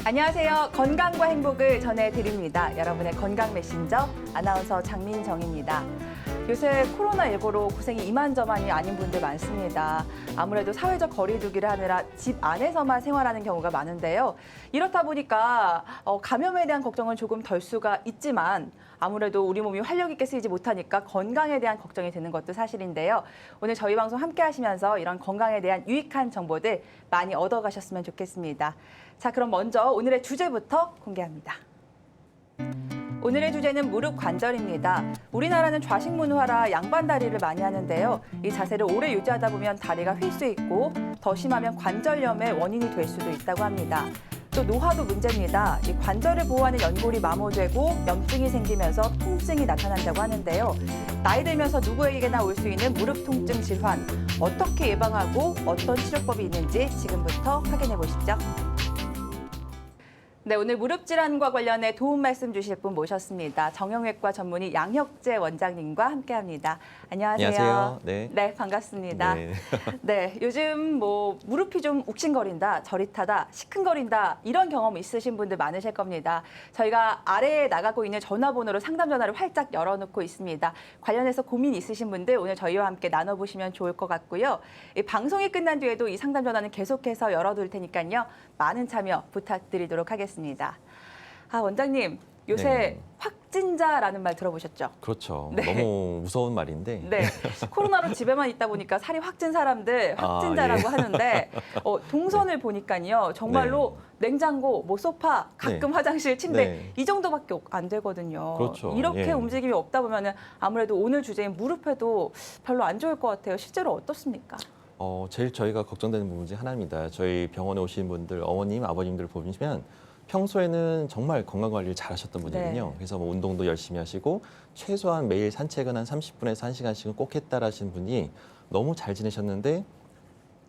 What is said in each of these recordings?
안녕하세요. 건강과 행복을 전해드립니다. 여러분의 건강 메신저 아나운서 장민정입니다. 요새 코로나19로 고생이 이만저만이 아닌 분들 많습니다. 아무래도 사회적 거리 두기를 하느라 집 안에서만 생활하는 경우가 많은데요. 이렇다 보니까 감염에 대한 걱정은 조금 덜 수가 있지만 아무래도 우리 몸이 활력 있게 쓰이지 못하니까 건강에 대한 걱정이 드는 것도 사실인데요. 오늘 저희 방송 함께 하시면서 이런 건강에 대한 유익한 정보들 많이 얻어가셨으면 좋겠습니다. 자, 그럼 먼저 오늘의 주제부터 공개합니다. 오늘의 주제는 무릎 관절입니다. 우리나라는 좌식 문화라 양반 다리를 많이 하는데요. 이 자세를 오래 유지하다 보면 다리가 휠 수 있고 더 심하면 관절염의 원인이 될 수도 있다고 합니다. 또 노화도 문제입니다. 이 관절을 보호하는 연골이 마모되고 염증이 생기면서 통증이 나타난다고 하는데요. 나이 들면서 누구에게나 올 수 있는 무릎 통증 질환, 어떻게 예방하고 어떤 치료법이 있는지 지금부터 확인해 보시죠. 네, 오늘 무릎 질환과 관련해 도움 말씀 주실 분 모셨습니다. 정형외과 전문의 양혁재 원장님과 함께합니다. 안녕하세요. 안녕하세요. 네. 네, 반갑습니다. 네. 네, 요즘 무릎이 좀 욱신거린다, 저릿하다, 시큰거린다 이런 경험 있으신 분들 많으실 겁니다. 저희가 아래에 나가고 있는 전화번호로 상담 전화를 활짝 열어놓고 있습니다. 관련해서 고민 있으신 분들 오늘 저희와 함께 나눠보시면 좋을 것 같고요. 이 방송이 끝난 뒤에도 이 상담 전화는 계속해서 열어둘 테니까요. 많은 참여 부탁드리도록 하겠습니다. 원장님, 요새 네. 확진자라는 말 들어보셨죠? 그렇죠. 네. 너무 무서운 말인데. 네, 코로나로 집에만 있다 보니까 살이 확 찐 사람들 확진자라고 예. 하는데 동선을 보니까요. 정말로 냉장고, 소파, 가끔 화장실, 침대 네. 이 정도밖에 안 되거든요. 그렇죠. 이렇게 예. 움직임이 없다 보면 아무래도 오늘 주제인 무릎에도 별로 안 좋을 것 같아요. 실제로 어떻습니까? 제일 저희가 걱정되는 부분 중 하나입니다. 저희 병원에 오신 분들, 어머님, 아버님들 보시면 평소에는 정말 건강관리를 잘 하셨던 분이거든요. 네. 그래서 운동도 열심히 하시고 최소한 매일 산책은 한 30분에서 1시간씩은 꼭 했다라신 분이 너무 잘 지내셨는데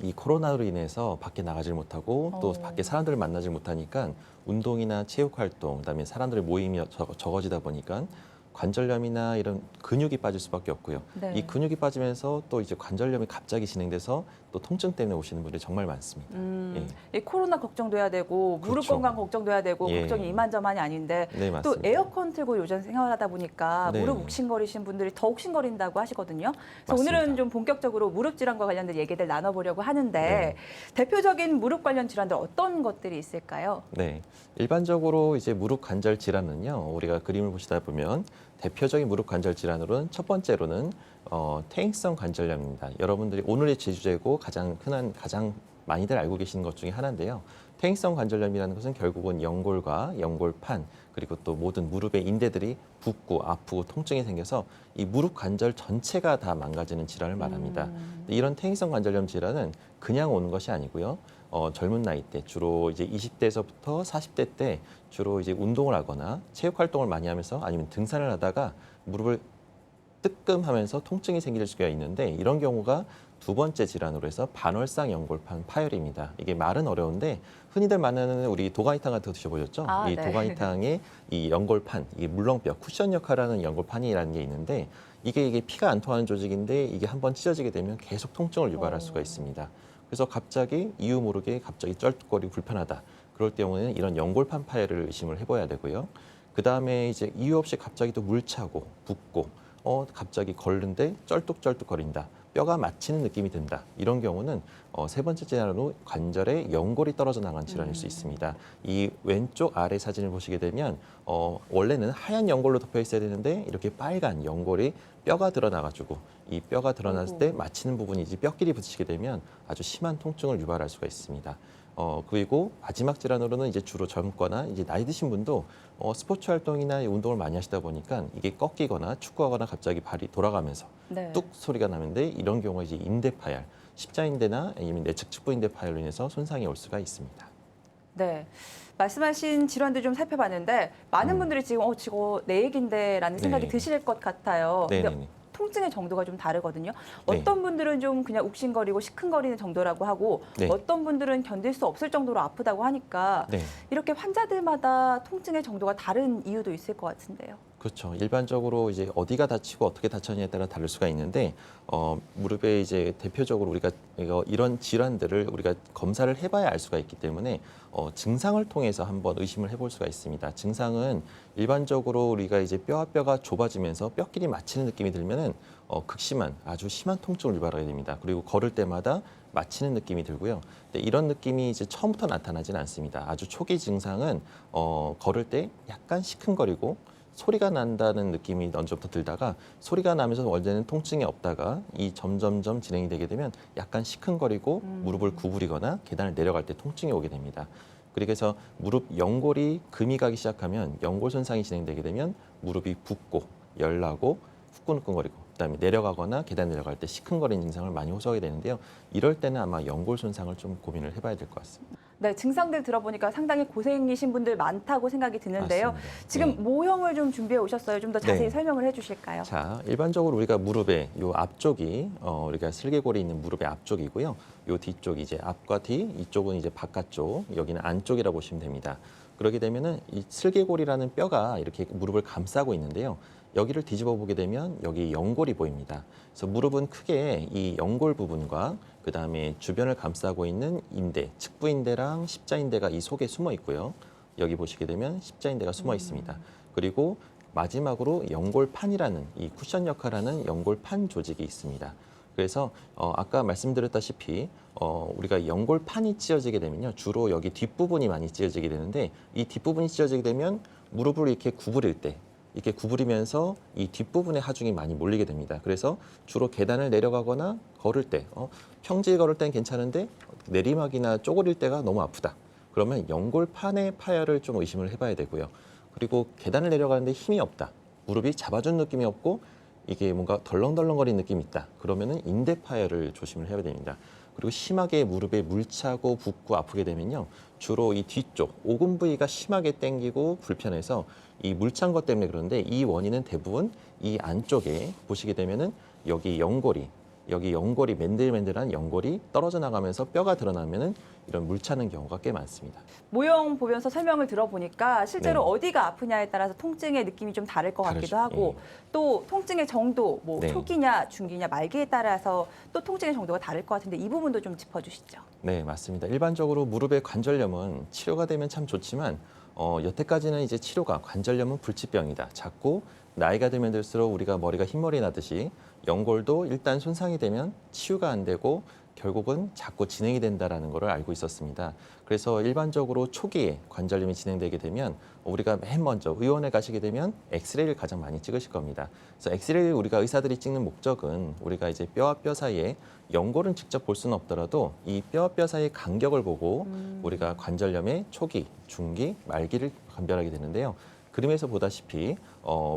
이 코로나로 인해서 밖에 나가질 못하고 또 밖에 사람들을 만나질 못하니까 운동이나 체육 활동, 그다음에 사람들의 모임이 적어지다 보니까 관절염이나 이런 근육이 빠질 수밖에 없고요. 네. 이 근육이 빠지면서 또 이제 관절염이 갑자기 진행돼서 또 통증 때문에 오시는 분들이 정말 많습니다. 이 코로나 걱정돼야 되고 무릎 그렇죠. 건강 걱정돼야 되고 예. 걱정이 이만저만이 아닌데 네, 또 맞습니다. 에어컨 틀고 요즘 생활하다 보니까 네. 무릎 욱신거리신 분들이 더 욱신거린다고 하시거든요. 그래서 맞습니다. 오늘은 좀 본격적으로 무릎 질환과 관련된 얘기들 나눠보려고 하는데 네. 대표적인 무릎 관련 질환들 어떤 것들이 있을까요? 네, 일반적으로 이제 무릎 관절 질환은요, 우리가 그림을 보시다 보면 대표적인 무릎 관절 질환으로는 첫 번째로는 퇴행성 관절염입니다. 여러분들이 오늘의 주제고 가장 많이들 알고 계시는 것 중에 하나인데요. 퇴행성 관절염이라는 것은 결국은 연골과 연골판 그리고 또 모든 무릎의 인대들이 붓고 아프고 통증이 생겨서 이 무릎 관절 전체가 다 망가지는 질환을 말합니다. 이런 퇴행성 관절염 질환은 그냥 오는 것이 아니고요. 젊은 나이 때 주로 이제 20대에서부터 40대 때 주로 이제 운동을 하거나 체육 활동을 많이 하면서 아니면 등산을 하다가 무릎을 뜨끔하면서 통증이 생길 수가 있는데 이런 경우가 두 번째 질환으로 해서 반월상 연골판 파열입니다. 이게 말은 어려운데 흔히들 말하는 우리 도가니탕 같은 거 드셔보셨죠? 이 네. 도가니탕의 이 연골판, 이 물렁뼈, 쿠션 역할을 하는 연골판이라는 게 있는데 이게 피가 안 통하는 조직인데 이게 한번 찢어지게 되면 계속 통증을 유발할 수가 있습니다. 그래서 갑자기 이유 모르게 갑자기 쩔뚝거리고 불편하다. 그럴 경우에는 이런 연골판 파열을 의심을 해봐야 되고요. 그 다음에 이제 이유 없이 갑자기 또 물차고 붓고 갑자기 걸는데 쩔뚝쩔뚝거린다. 뼈가 맞히는 느낌이 든다. 이런 경우는 세 번째 질환으로 관절에 연골이 떨어져 나간 질환일 수 있습니다. 이 왼쪽 아래 사진을 보시게 되면 원래는 하얀 연골로 덮여 있어야 되는데 이렇게 빨간 연골이 뼈가 드러나가지고 이 뼈가 드러났을 때 맞히는 부분이 이제 뼈끼리 부딪히게 되면 아주 심한 통증을 유발할 수가 있습니다. 그리고 마지막 질환으로는 이제 주로 젊거나 이제 나이 드신 분도 스포츠 활동이나 운동을 많이 하시다 보니까 이게 꺾이거나 축구하거나 갑자기 발이 돌아가면서 네. 뚝 소리가 나는데 이런 경우가 이제 인대 파열, 십자인대나 아니면 내측 측부인대 파열로 인해서 손상이 올 수가 있습니다. 네. 말씀하신 질환들 좀 살펴봤는데 많은 분들이 지금 저거 내 얘긴데라는 생각이 네. 드실 것 같아요. 근데 네네네. 통증의 정도가 좀 다르거든요. 네. 어떤 분들은 좀 그냥 욱신거리고 시큰거리는 정도라고 하고 네. 어떤 분들은 견딜 수 없을 정도로 아프다고 하니까 네. 이렇게 환자들마다 통증의 정도가 다른 이유도 있을 것 같은데요. 그렇죠. 일반적으로 이제 어디가 다치고 어떻게 다쳤냐에 따라 다를 수가 있는데 무릎에 이제 대표적으로 우리가 이런 질환들을 우리가 검사를 해봐야 알 수가 있기 때문에 증상을 통해서 한번 의심을 해볼 수가 있습니다. 증상은 일반적으로 우리가 이제 뼈와 뼈가 좁아지면서 뼈끼리 맞히는 느낌이 들면은 극심한 아주 심한 통증을 유발하게 됩니다. 그리고 걸을 때마다 맞히는 느낌이 들고요. 근데 이런 느낌이 이제 처음부터 나타나지는 않습니다. 아주 초기 증상은 걸을 때 약간 시큰거리고 소리가 난다는 느낌이 먼저부터 들다가 소리가 나면서 원래는 통증이 없다가 이 점점점 진행이 되게 되면 약간 시큰거리고 무릎을 구부리거나 계단을 내려갈 때 통증이 오게 됩니다. 그래서 무릎 연골이 금이 가기 시작하면 연골 손상이 진행되게 되면 무릎이 붓고 열나고 후끈후끈거리고 그다음에 내려가거나 계단 내려갈 때 시큰거리는 증상을 많이 호소하게 되는데요. 이럴 때는 아마 연골 손상을 좀 고민을 해봐야 될 것 같습니다. 네, 증상들 들어보니까 상당히 고생이신 분들 많다고 생각이 드는데요. 맞습니다. 지금 네. 모형을 좀 준비해 오셨어요. 좀 더 자세히 네. 설명을 해주실까요? 자, 일반적으로 우리가 무릎의 요 앞쪽이 우리가 슬개골이 있는 무릎의 앞쪽이고요. 요 뒤쪽이 이제 앞과 뒤, 이쪽은 이제 바깥쪽, 여기는 안쪽이라고 보시면 됩니다. 그렇게 되면은 이 슬개골이라는 뼈가 이렇게 무릎을 감싸고 있는데요. 여기를 뒤집어 보게 되면 여기 연골이 보입니다. 그래서 무릎은 크게 이 연골 부분과 그 다음에 주변을 감싸고 있는 인대, 측부인대랑 십자인대가 이 속에 숨어 있고요. 여기 보시게 되면 십자인대가 숨어 있습니다. 그리고 마지막으로 연골판이라는 이 쿠션 역할하는 연골판 조직이 있습니다. 그래서 아까 말씀드렸다시피 우리가 연골판이 찢어지게 되면요. 주로 여기 뒷부분이 많이 찢어지게 되는데 이 뒷부분이 찢어지게 되면 무릎을 이렇게 구부릴 때 이렇게 구부리면서 이 뒷부분에 하중이 많이 몰리게 됩니다. 그래서 주로 계단을 내려가거나 걸을 때 평지에 걸을 때는 괜찮은데 내리막이나 쪼그릴 때가 너무 아프다. 그러면 연골판의 파열을 좀 의심을 해봐야 되고요. 그리고 계단을 내려가는데 힘이 없다. 무릎이 잡아준 느낌이 없고 이게 뭔가 덜렁덜렁거리는 느낌이 있다. 그러면은 인대 파열을 조심을 해야 됩니다. 그리고 심하게 무릎에 물차고 붓고 아프게 되면요. 주로 이 뒤쪽 오금 부위가 심하게 땡기고 불편해서 이 물찬 것 때문에 그런데 이 원인은 대부분 이 안쪽에 보시게 되면은 여기 연골이 맨들맨들한 연골이 떨어져 나가면서 뼈가 드러나면은 이런 물차는 경우가 꽤 많습니다. 모형 보면서 설명을 들어보니까 실제로 네. 어디가 아프냐에 따라서 통증의 느낌이 좀 다를 것 같기도 다르죠. 하고 또 통증의 정도, 뭐 네. 초기냐 중기냐 말기에 따라서 또 통증의 정도가 다를 것 같은데 이 부분도 좀 짚어주시죠. 네, 맞습니다. 일반적으로 무릎의 관절염은 치료가 되면 참 좋지만 여태까지는 이제 치료가 관절염은 불치병이다. 자꾸 나이가 들면 들수록 우리가 머리가 흰머리 나듯이 연골도 일단 손상이 되면 치유가 안 되고 결국은 자꾸 진행이 된다라는 것을 알고 있었습니다. 그래서 일반적으로 초기에 관절염이 진행되게 되면 우리가 맨 먼저 의원에 가시게 되면 엑스레이를 가장 많이 찍으실 겁니다. 그래서 엑스레이를 우리가 의사들이 찍는 목적은 우리가 이제 뼈와 뼈 사이에 연골은 직접 볼 수는 없더라도 이 뼈와 뼈 사이의 간격을 보고 우리가 관절염의 초기, 중기, 말기를 감별하게 되는데요. 그림에서 보다시피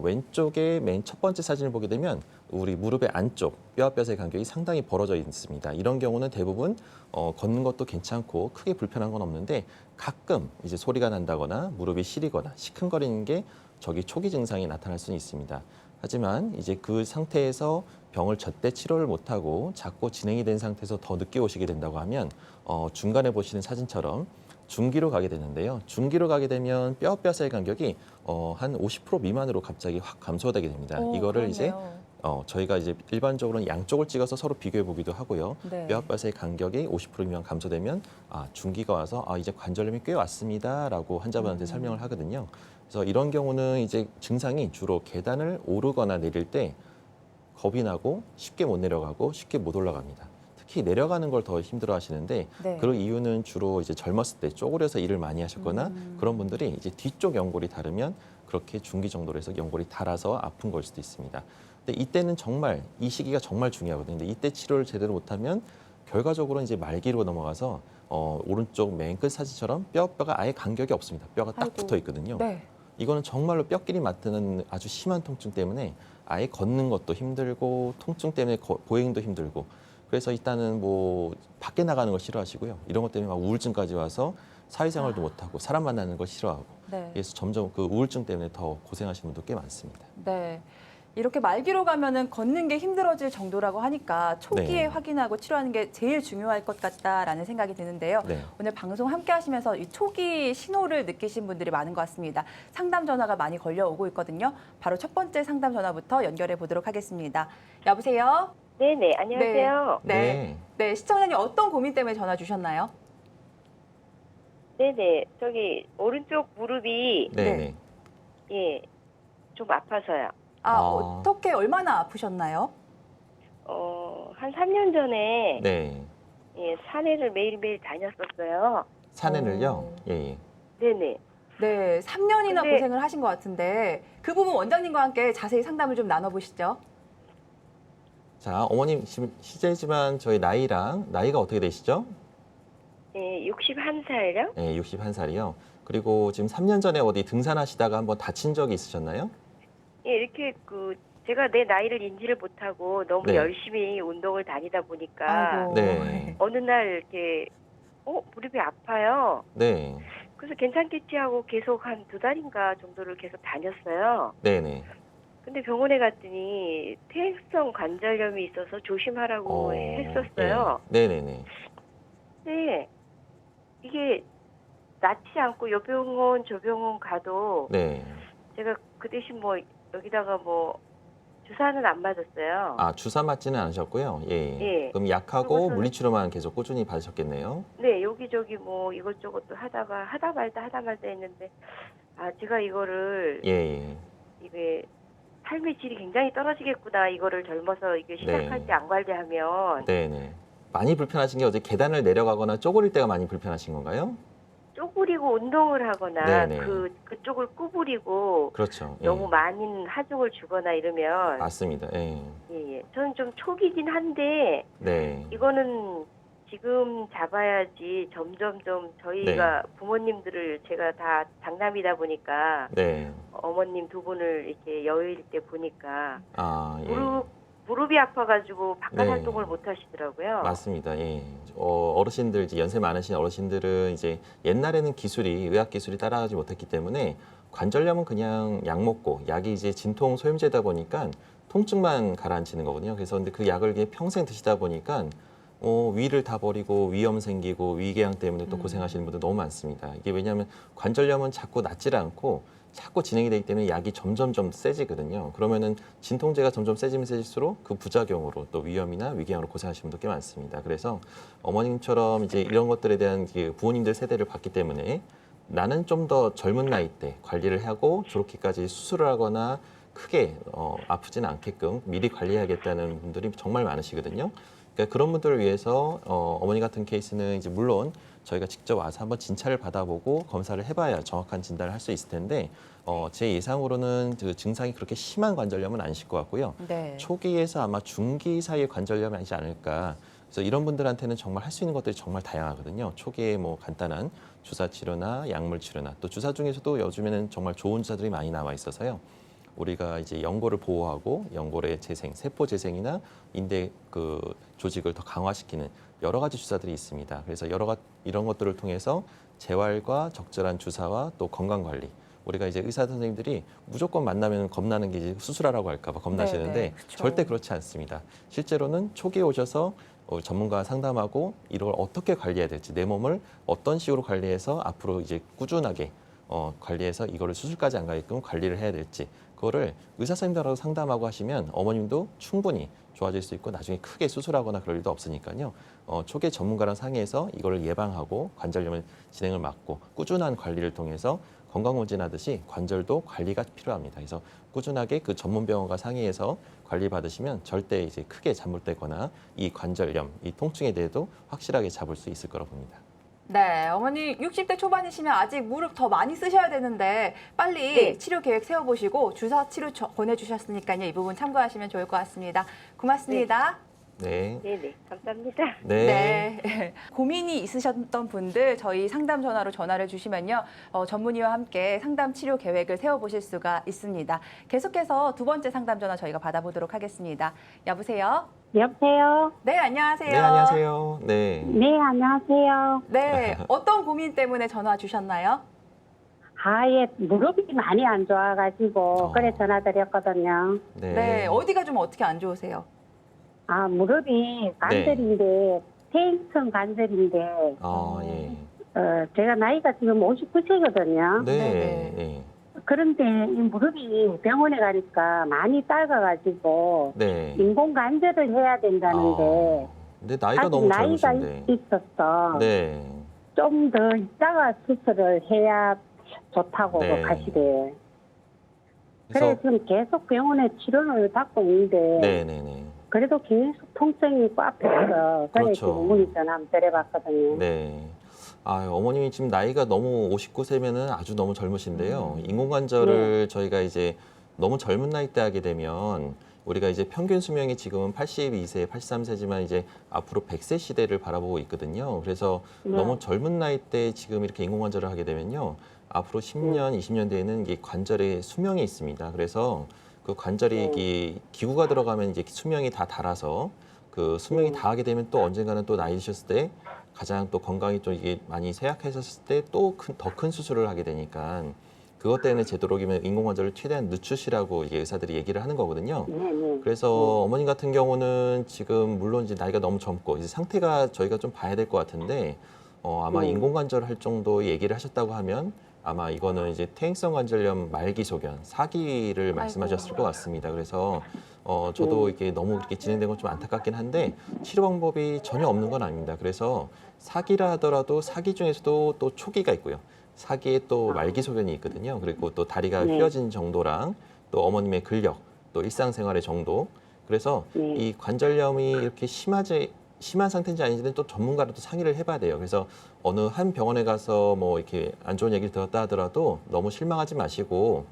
왼쪽에 맨 첫 번째 사진을 보게 되면 우리 무릎의 안쪽 뼈와 뼈 사이 간격이 상당히 벌어져 있습니다. 이런 경우는 대부분 걷는 것도 괜찮고 크게 불편한 건 없는데 가끔 이제 소리가 난다거나 무릎이 시리거나 시큰거리는 게 저기 초기 증상이 나타날 수는 있습니다. 하지만 이제 그 상태에서 병을 제때 치료를 못하고 자꾸 진행이 된 상태에서 더 늦게 오시게 된다고 하면 중간에 보시는 사진처럼 중기로 가게 되는데요. 중기로 가게 되면 뼈와 뼈 사이 간격이 한 50% 미만으로 갑자기 확 감소되게 됩니다. 이거를 이제 저희가 이제 일반적으로는 양쪽을 찍어서 서로 비교해 보기도 하고요. 네. 뼈와 뼈 사이 간격이 50% 미만 감소되면 중기가 와서 이제 관절염이 꽤 왔습니다라고 환자분한테 설명을 하거든요. 그래서 이런 경우는 이제 증상이 주로 계단을 오르거나 내릴 때 겁이 나고 쉽게 못 내려가고 쉽게 못 올라갑니다. 특히 내려가는 걸 더 힘들어 하시는데 네. 그 이유는 주로 이제 젊었을 때 쪼그려서 일을 많이 하셨거나 그런 분들이 이제 뒤쪽 연골이 닳으면 그렇게 중기 정도로 해서 연골이 닳아서 아픈 걸 수도 있습니다. 근데 이때는 정말 이 시기가 정말 중요하거든요. 근데 이때 치료를 제대로 못하면 결과적으로 이제 말기로 넘어가서 오른쪽 맨 끝 사진처럼 뼈가 아예 간격이 없습니다. 뼈가 딱 아이고. 붙어 있거든요. 네. 이거는 정말로 뼈끼리 맞드는 아주 심한 통증 때문에 아예 걷는 것도 힘들고 통증 때문에 보행도 힘들고 그래서 일단은 뭐 밖에 나가는 걸 싫어하시고요. 이런 것 때문에 막 우울증까지 와서 사회생활도 못하고 사람 만나는 걸 싫어하고 네. 그래서 점점 그 우울증 때문에 더 고생하시는 분도 꽤 많습니다. 네. 이렇게 말기로 가면은 걷는 게 힘들어질 정도라고 하니까 초기에 네. 확인하고 치료하는 게 제일 중요할 것 같다라는 생각이 드는데요. 네. 오늘 방송 함께 하시면서 이 초기 신호를 느끼신 분들이 많은 것 같습니다. 상담 전화가 많이 걸려오고 있거든요. 바로 첫 번째 상담 전화부터 연결해 보도록 하겠습니다. 여보세요? 네네, 안녕하세요. 네. 네, 시청자님 어떤 고민 때문에 전화 주셨나요? 네네, 저기, 오른쪽 무릎이, 네. 네. 네. 예, 좀 아파서요. 어떻게 얼마나 아프셨나요? 한 3년 전에, 네. 예, 산에를 매일매일 다녔었어요. 산에를요. 예. 예. 네네. 네, 3년이나 근데- 고생을 하신 것 같은데 그 부분 원장님과 함께 자세히 상담을 좀 나눠보시죠. 자, 어머님 지금 시제지만 저희 나이가 어떻게 되시죠? 예, 61살요? 네, 61살이요. 그리고 지금 3년 전에 어디 등산하시다가 한번 다친 적이 있으셨나요? 예, 이렇게 제가 내 나이를 인지를 못하고 너무 네. 열심히 운동을 다니다 보니까, 아이고. 네. 어느 날 이렇게, 무릎이 아파요. 네. 그래서 괜찮겠지 하고 계속 한 2달인가 정도를 계속 다녔어요. 네네. 근데 병원에 갔더니 퇴행성 관절염이 있어서 조심하라고 했었어요. 네. 네네네. 근데 이게 낫지 않고 요 병원 저 병원 가도 네. 제가 그 대신 뭐 여기다가 뭐 주사는 안 맞았어요. 아, 주사 맞지는 않으셨고요. 예. 예. 그럼 약하고 그것은- 물리치료만 계속 꾸준히 받으셨겠네요. 네, 여기저기 뭐 이것저것도 하다가 하다 말다 했는데 제가 이거를 예. 예. 이게 삶의 질이 굉장히 떨어지겠구나. 이거를 젊어서 이게 시작할 네. 때 안 관리하면 네네. 많이 불편하신 게 어제 계단을 내려가거나 쪼그릴 때가 많이 불편하신 건가요? 쪼그리고 운동을 하거나 네네. 그쪽을 구부리고 그렇죠. 예. 너무 많은 하중을 주거나 이러면 맞습니다. 예. 예. 저는 좀 초기긴 한데 네. 이거는 지금 잡아야지 점점점 저희가 네. 부모님들을 제가 다 장남이다 보니까 네. 어머님 두 분을 이렇게 여유일 때 보니까 아, 예. 무릎이 아파가지고 바깥 네. 활동을 못 하시더라고요. 맞습니다. 예. 어르신들, 이제 연세 많으신 어르신들은 이제 옛날에는 의학 기술이 따라가지 못했기 때문에 관절염은 그냥 약 먹고, 약이 이제 진통 소염제다 보니까 통증만 가라앉히는 거거든요. 그래서 근데 그 약을 이게 평생 드시다 보니까 위를 다 버리고 위염 생기고 위궤양 때문에 또 고생하시는 분들 너무 많습니다. 이게 왜냐하면 관절염은 자꾸 낫질 않고 자꾸 진행이 되기 때문에 약이 점점점 세지거든요. 그러면은 진통제가 점점 세지면 세질수록 그 부작용으로 또 위염이나 위궤양으로 고생하시는 분들 꽤 많습니다. 그래서 어머님처럼 이제 이런 것들에 대한 그 부모님들 세대를 봤기 때문에 나는 좀 더 젊은 나이 때 관리를 하고 저렇게까지 수술을 하거나 크게 아프지는 않게끔 미리 관리해야겠다는 분들이 정말 많으시거든요. 그러니까 그런 분들을 위해서 어머니 같은 케이스는 이제 물론 저희가 직접 와서 한번 진찰을 받아보고 검사를 해봐야 정확한 진단을 할 수 있을 텐데 제 예상으로는 그 증상이 그렇게 심한 관절염은 아니실 것 같고요. 네. 초기에서 아마 중기 사이의 관절염이 아니지 않을까. 그래서 이런 분들한테는 정말 할 수 있는 것들이 정말 다양하거든요. 초기에 뭐 간단한 주사 치료나 약물 치료나 또 주사 중에서도 요즘에는 정말 좋은 주사들이 많이 나와 있어서요. 우리가 이제 연골을 보호하고 연골의 재생, 세포 재생이나 인대 그 조직을 더 강화시키는 여러 가지 주사들이 있습니다. 그래서 이런 것들을 통해서 재활과 적절한 주사와 또 건강 관리. 우리가 이제 의사 선생님들이 무조건 만나면 겁나는 게 이제 수술하라고 할까 봐 겁나시는데 네, 그렇죠. 절대 그렇지 않습니다. 실제로는 초기에 오셔서 전문가와 상담하고 이걸 어떻게 관리해야 될지, 내 몸을 어떤 식으로 관리해서 앞으로 이제 꾸준하게 관리해서 이거를 수술까지 안 가게끔 관리를 해야 될지, 그거를 의사 선생님들하고 상담하고 하시면 어머님도 충분히 좋아질 수 있고 나중에 크게 수술하거나 그럴 일도 없으니까요. 초기에 전문가랑 상의해서 이거를 예방하고 관절염을 진행을 막고 꾸준한 관리를 통해서 건강검진하듯이 관절도 관리가 필요합니다. 그래서 꾸준하게 그 전문 병원과 상의해서 관리 받으시면 절대 이제 크게 잘못되거나 이 관절염, 이 통증에 대해도 확실하게 잡을 수 있을 거라고 봅니다. 네, 어머니 60대 초반이시면 아직 무릎 더 많이 쓰셔야 되는데 빨리 네. 치료 계획 세워보시고 주사 치료 보내주셨으니까요. 이 부분 참고하시면 좋을 것 같습니다. 고맙습니다. 네. 네네, 감사합니다. 네. 네. 고민이 있으셨던 분들 저희 상담 전화로 전화를 주시면요. 전문의와 함께 상담 치료 계획을 세워보실 수가 있습니다. 계속해서 두 번째 상담 전화 저희가 받아보도록 하겠습니다. 여보세요? 여보세요? 네, 안녕하세요. 네, 안녕하세요. 네. 네, 안녕하세요. 네, 어떤 고민 때문에 전화 주셨나요? 아예 무릎이 많이 안 좋아가지고 그래 전화드렸거든요. 네, 어디가 좀 어떻게 안 좋으세요? 아, 무릎이 관절인데 퇴행성 관절인데 예. 제가 나이가 지금 59세거든요. 네. 네. 그런데 이 무릎이 병원에 가니까 많이 짧아가지고 네. 인공 관절을 해야 된다는데 근데 나이가 아직 너무 나이가 젊으신데. 있어서 네. 좀 더 이따가 수술을 해야 좋다고 네. 하시대. 그래서 그래 지금 계속 병원에 치료를 받고 있는데 네네네. 그래도 계속 통증이 꽉 펴서 그래 그렇죠. 지금 문의 전화 한번 드려봤거든요. 네. 어머님이 지금 나이가 너무 59세면은 아주 너무 젊으신데요. 인공관절을 저희가 이제 너무 젊은 나이 때 하게 되면 우리가 이제 평균 수명이 지금은 82세, 83세지만 이제 앞으로 100세 시대를 바라보고 있거든요. 그래서 너무 젊은 나이 때 지금 이렇게 인공관절을 하게 되면요. 앞으로 10년, 20년 뒤에는 이게 관절의 수명이 있습니다. 그래서 그 관절이 이 기구가 들어가면 이제 수명이 다 닳아서 그 수명이 다하게 되면 또 언젠가는 또 나이 드셨을 때 가장 또 건강이 좀 이게 많이 쇠약해졌을 때 또 더 큰 수술을 하게 되니까 그것 때문에 되도록이면 인공관절을 최대한 늦추시라고 이게 의사들이 얘기를 하는 거거든요. 그래서 어머님 같은 경우는 지금 물론 이제 나이가 너무 젊고 이제 상태가 저희가 좀 봐야 될 것 같은데 아마 인공관절 할 정도 얘기를 하셨다고 하면 아마 이거는 이제 퇴행성 관절염 말기 소견 4기를 말씀하셨을 것 같습니다. 그래서 저도 이게 너무 이렇게 진행된 건 좀 안타깝긴 한데 치료 방법이 전혀 없는 건 아닙니다. 그래서 4기라 하더라도 4기 중에서도 또 초기가 있고요. 4기에 또 말기 소견이 있거든요. 그리고 또 다리가 휘어진 정도랑 또 어머님의 근력, 또 일상생활의 정도. 그래서 이 관절염이 이렇게 심한 상태인지 아닌지는 또 전문가랑 또 상의를 해봐야 돼요. 그래서 어느 한 병원에 가서 뭐 이렇게 안 좋은 얘기를 들었다 하더라도 너무 실망하지 마시고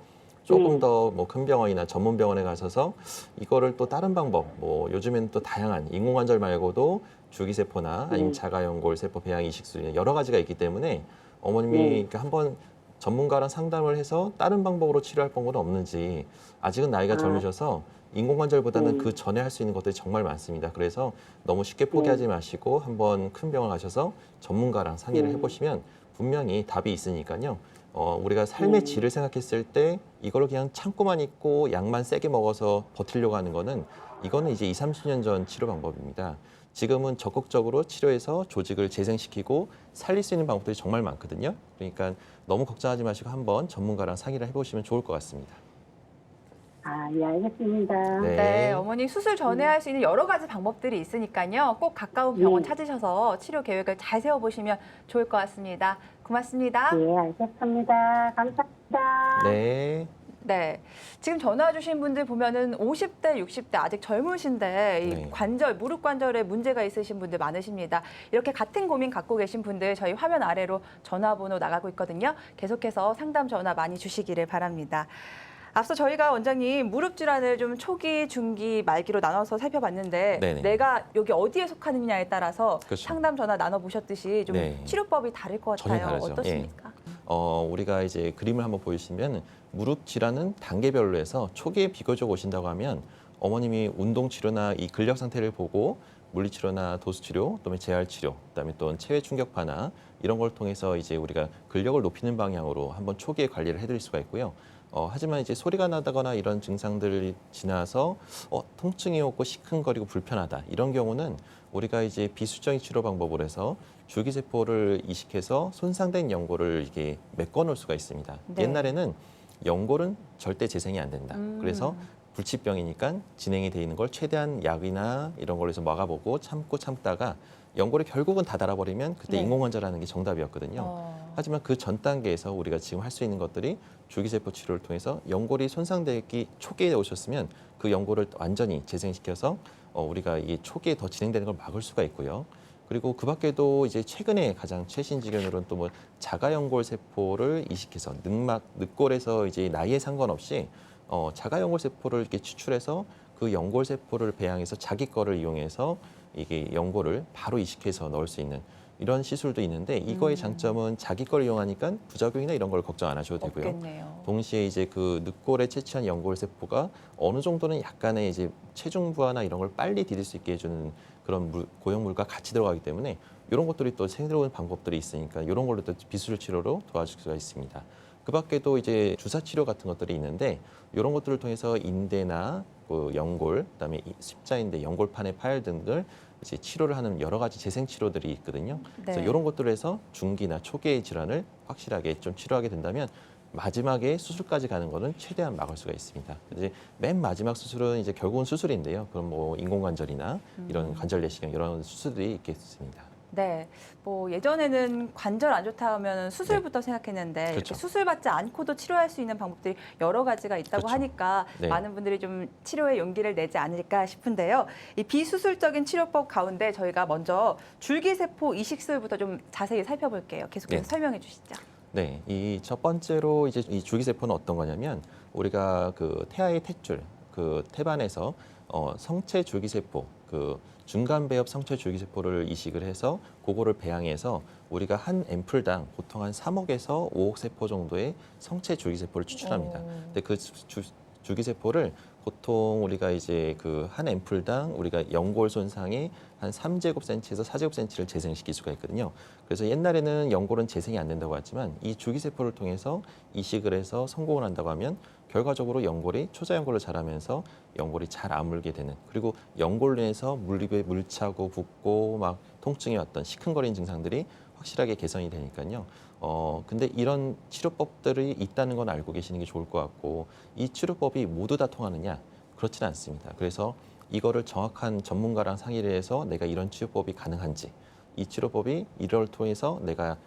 조금 더 뭐 큰 병원이나 전문 병원에 가셔서 이거를 또 다른 방법, 뭐 요즘에는 또 다양한 인공관절 말고도 줄기세포나 아니면 자가연골세포 배양 이식술 여러 가지가 있기 때문에 어머님이 이렇게 한번 전문가랑 상담을 해서 다른 방법으로 치료할 방법은 없는지 아직은 나이가 젊으셔서 인공관절보다는 그 전에 할 수 있는 것들이 정말 많습니다. 그래서 너무 쉽게 포기하지 마시고 한번 큰 병원 가셔서 전문가랑 상의를 해보시면 분명히 답이 있으니까요. 우리가 삶의 질을 생각했을 때 이걸 그냥 참고만 있고 약만 세게 먹어서 버티려고 하는 거는 이거는 이제 20, 30년 전 치료 방법입니다. 지금은 적극적으로 치료해서 조직을 재생시키고 살릴 수 있는 방법들이 정말 많거든요. 그러니까 너무 걱정하지 마시고 한번 전문가랑 상의를 해보시면 좋을 것 같습니다. 아, 예, 알겠습니다. 네, 어머니 수술 전에 할 수 있는 여러 가지 방법들이 있으니까요. 꼭 가까운 병원 찾으셔서 치료 계획을 잘 세워보시면 좋을 것 같습니다. 고맙습니다. 예, 알겠습니다. 감사합니다. 네. 네, 지금 전화 주신 분들 보면은 50대, 60대 아직 젊으신데 이 네. 관절, 무릎 관절에 문제가 있으신 분들 많으십니다. 이렇게 같은 고민 갖고 계신 분들 저희 화면 아래로 전화번호 나가고 있거든요. 계속해서 상담 전화 많이 주시기를 바랍니다. 앞서 저희가 원장님 무릎 질환을 좀 초기, 중기, 말기로 나눠서 살펴봤는데 네네. 내가 여기 어디에 속하느냐에 따라서 그렇죠. 상담 전화 나눠보셨듯이 좀 네. 치료법이 다를 것 전혀 같아요. 다르죠. 어떻습니까? 우리가 이제 그림을 한번 보여주시면 무릎 질환은 단계별로 해서 초기에 비교적 오신다고 하면 어머님이 운동 치료나 이 근력 상태를 보고 물리치료나 도수치료, 또는 재활치료, 그다음에 또 체외 충격파나 이런 걸 통해서 이제 우리가 근력을 높이는 방향으로 한번 초기에 관리를 해드릴 수가 있고요. 하지만 이제 소리가 나다거나 이런 증상들이 지나서 통증이 오고 시큰거리고 불편하다 이런 경우는 우리가 이제 비수적인 치료 방법을 해서 줄기세포를 이식해서 손상된 연골을 이게 메꿔놓을 수가 있습니다. 네. 옛날에는 연골은 절대 재생이 안 된다. 그래서 불치병이니까 진행이 돼 있는 걸 최대한 약이나 이런 걸로 해서 막아보고 참다가 연골이 결국은 다 닳아버리면 그때 네. 인공관절하는 게 정답이었거든요. 하지만 그 전 단계에서 우리가 지금 할 수 있는 것들이 줄기세포 치료를 통해서 연골이 손상되기 초기에 오셨으면 그 연골을 완전히 재생시켜서 우리가 이 초기에 더 진행되는 걸 막을 수가 있고요. 그리고 그 밖에도 이제 최근에 가장 최신 지견으로는 또 뭐 자가연골 세포를 이식해서 늑골에서 이제 나이에 상관없이 자가연골 세포를 이렇게 추출해서 그 연골 세포를 배양해서 자기 거를 이용해서 이게 연골을 바로 이식해서 넣을 수 있는 이런 시술도 있는데 이거의 장점은 자기 걸 이용하니까 부작용이나 이런 걸 걱정 안 하셔도 되고요. 없겠네요. 동시에 이제 그 늑골에 채취한 연골 세포가 어느 정도는 약간의 이제 체중 부하나 이런 걸 빨리 디딜 수 있게 해주는 그런 고용물과 같이 들어가기 때문에 이런 것들이 또 새로운 방법들이 있으니까 이런 걸로 또 비수술 치료로 도와줄 수가 있습니다. 그 밖에도 이제 주사 치료 같은 것들이 있는데 이런 것들을 통해서 인대나 그 연골, 그다음에 십자인대, 연골판의 파열 등을 이제 치료를 하는 여러 가지 재생 치료들이 있거든요. 그래서 네. 이런 것들을 해서 중기나 초기의 질환을 확실하게 좀 치료하게 된다면 마지막에 수술까지 가는 거는 최대한 막을 수가 있습니다. 이제 맨 마지막 수술은 이제 결국은 수술인데요. 그럼 뭐 인공관절이나 이런 관절 내시경 이런 수술들이 있겠습니다. 네, 뭐 예전에는 관절 안 좋다 하면 수술부터 생각했는데 이렇게 그렇죠. 수술 받지 않고도 치료할 수 있는 방법들이 여러 가지가 있다고 그렇죠. 하니까 네. 많은 분들이 좀 치료에 용기를 내지 않을까 싶은데요. 이 비수술적인 치료법 가운데 저희가 먼저 줄기세포 이식술부터 좀 자세히 살펴볼게요. 계속해서 네. 설명해 주시죠. 네, 이 첫 번째로 이제 이 줄기세포는 어떤 거냐면 우리가 그 태아의 탯줄, 그 태반에서 성체 줄기세포, 그 중간 배엽 성체 줄기세포를 이식을 해서 그거를 배양해서 우리가 한 앰플당 보통 한 3억에서 5억 세포 정도의 성체 줄기세포를 추출합니다. 근데 그 줄기세포를 보통 우리가 이제 그 한 앰플당 우리가 연골 손상의 한 3제곱센치에서 4제곱센치를 재생시킬 수가 있거든요. 그래서 옛날에는 연골은 재생이 안 된다고 했지만 이 줄기세포를 통해서 이식을 해서 성공을 한다고 하면 결과적으로 연골이 초자연골로 자라면서 연골이 잘 아물게 되는, 그리고 연골로 인해서 물입에 물 차고 붓고 막 통증이 왔던 시큰거리는 증상들이 확실하게 개선이 되니까요. 근데 이런 치료법들이 있다는 건 알고 계시는 게 좋을 것 같고, 이 치료법이 모두 다 통하느냐? 그렇지는 않습니다. 그래서 이거를 정확한 전문가랑 상의를 해서 내가 이런 치료법이 가능한지, 이 치료법이 이를 통해서 내가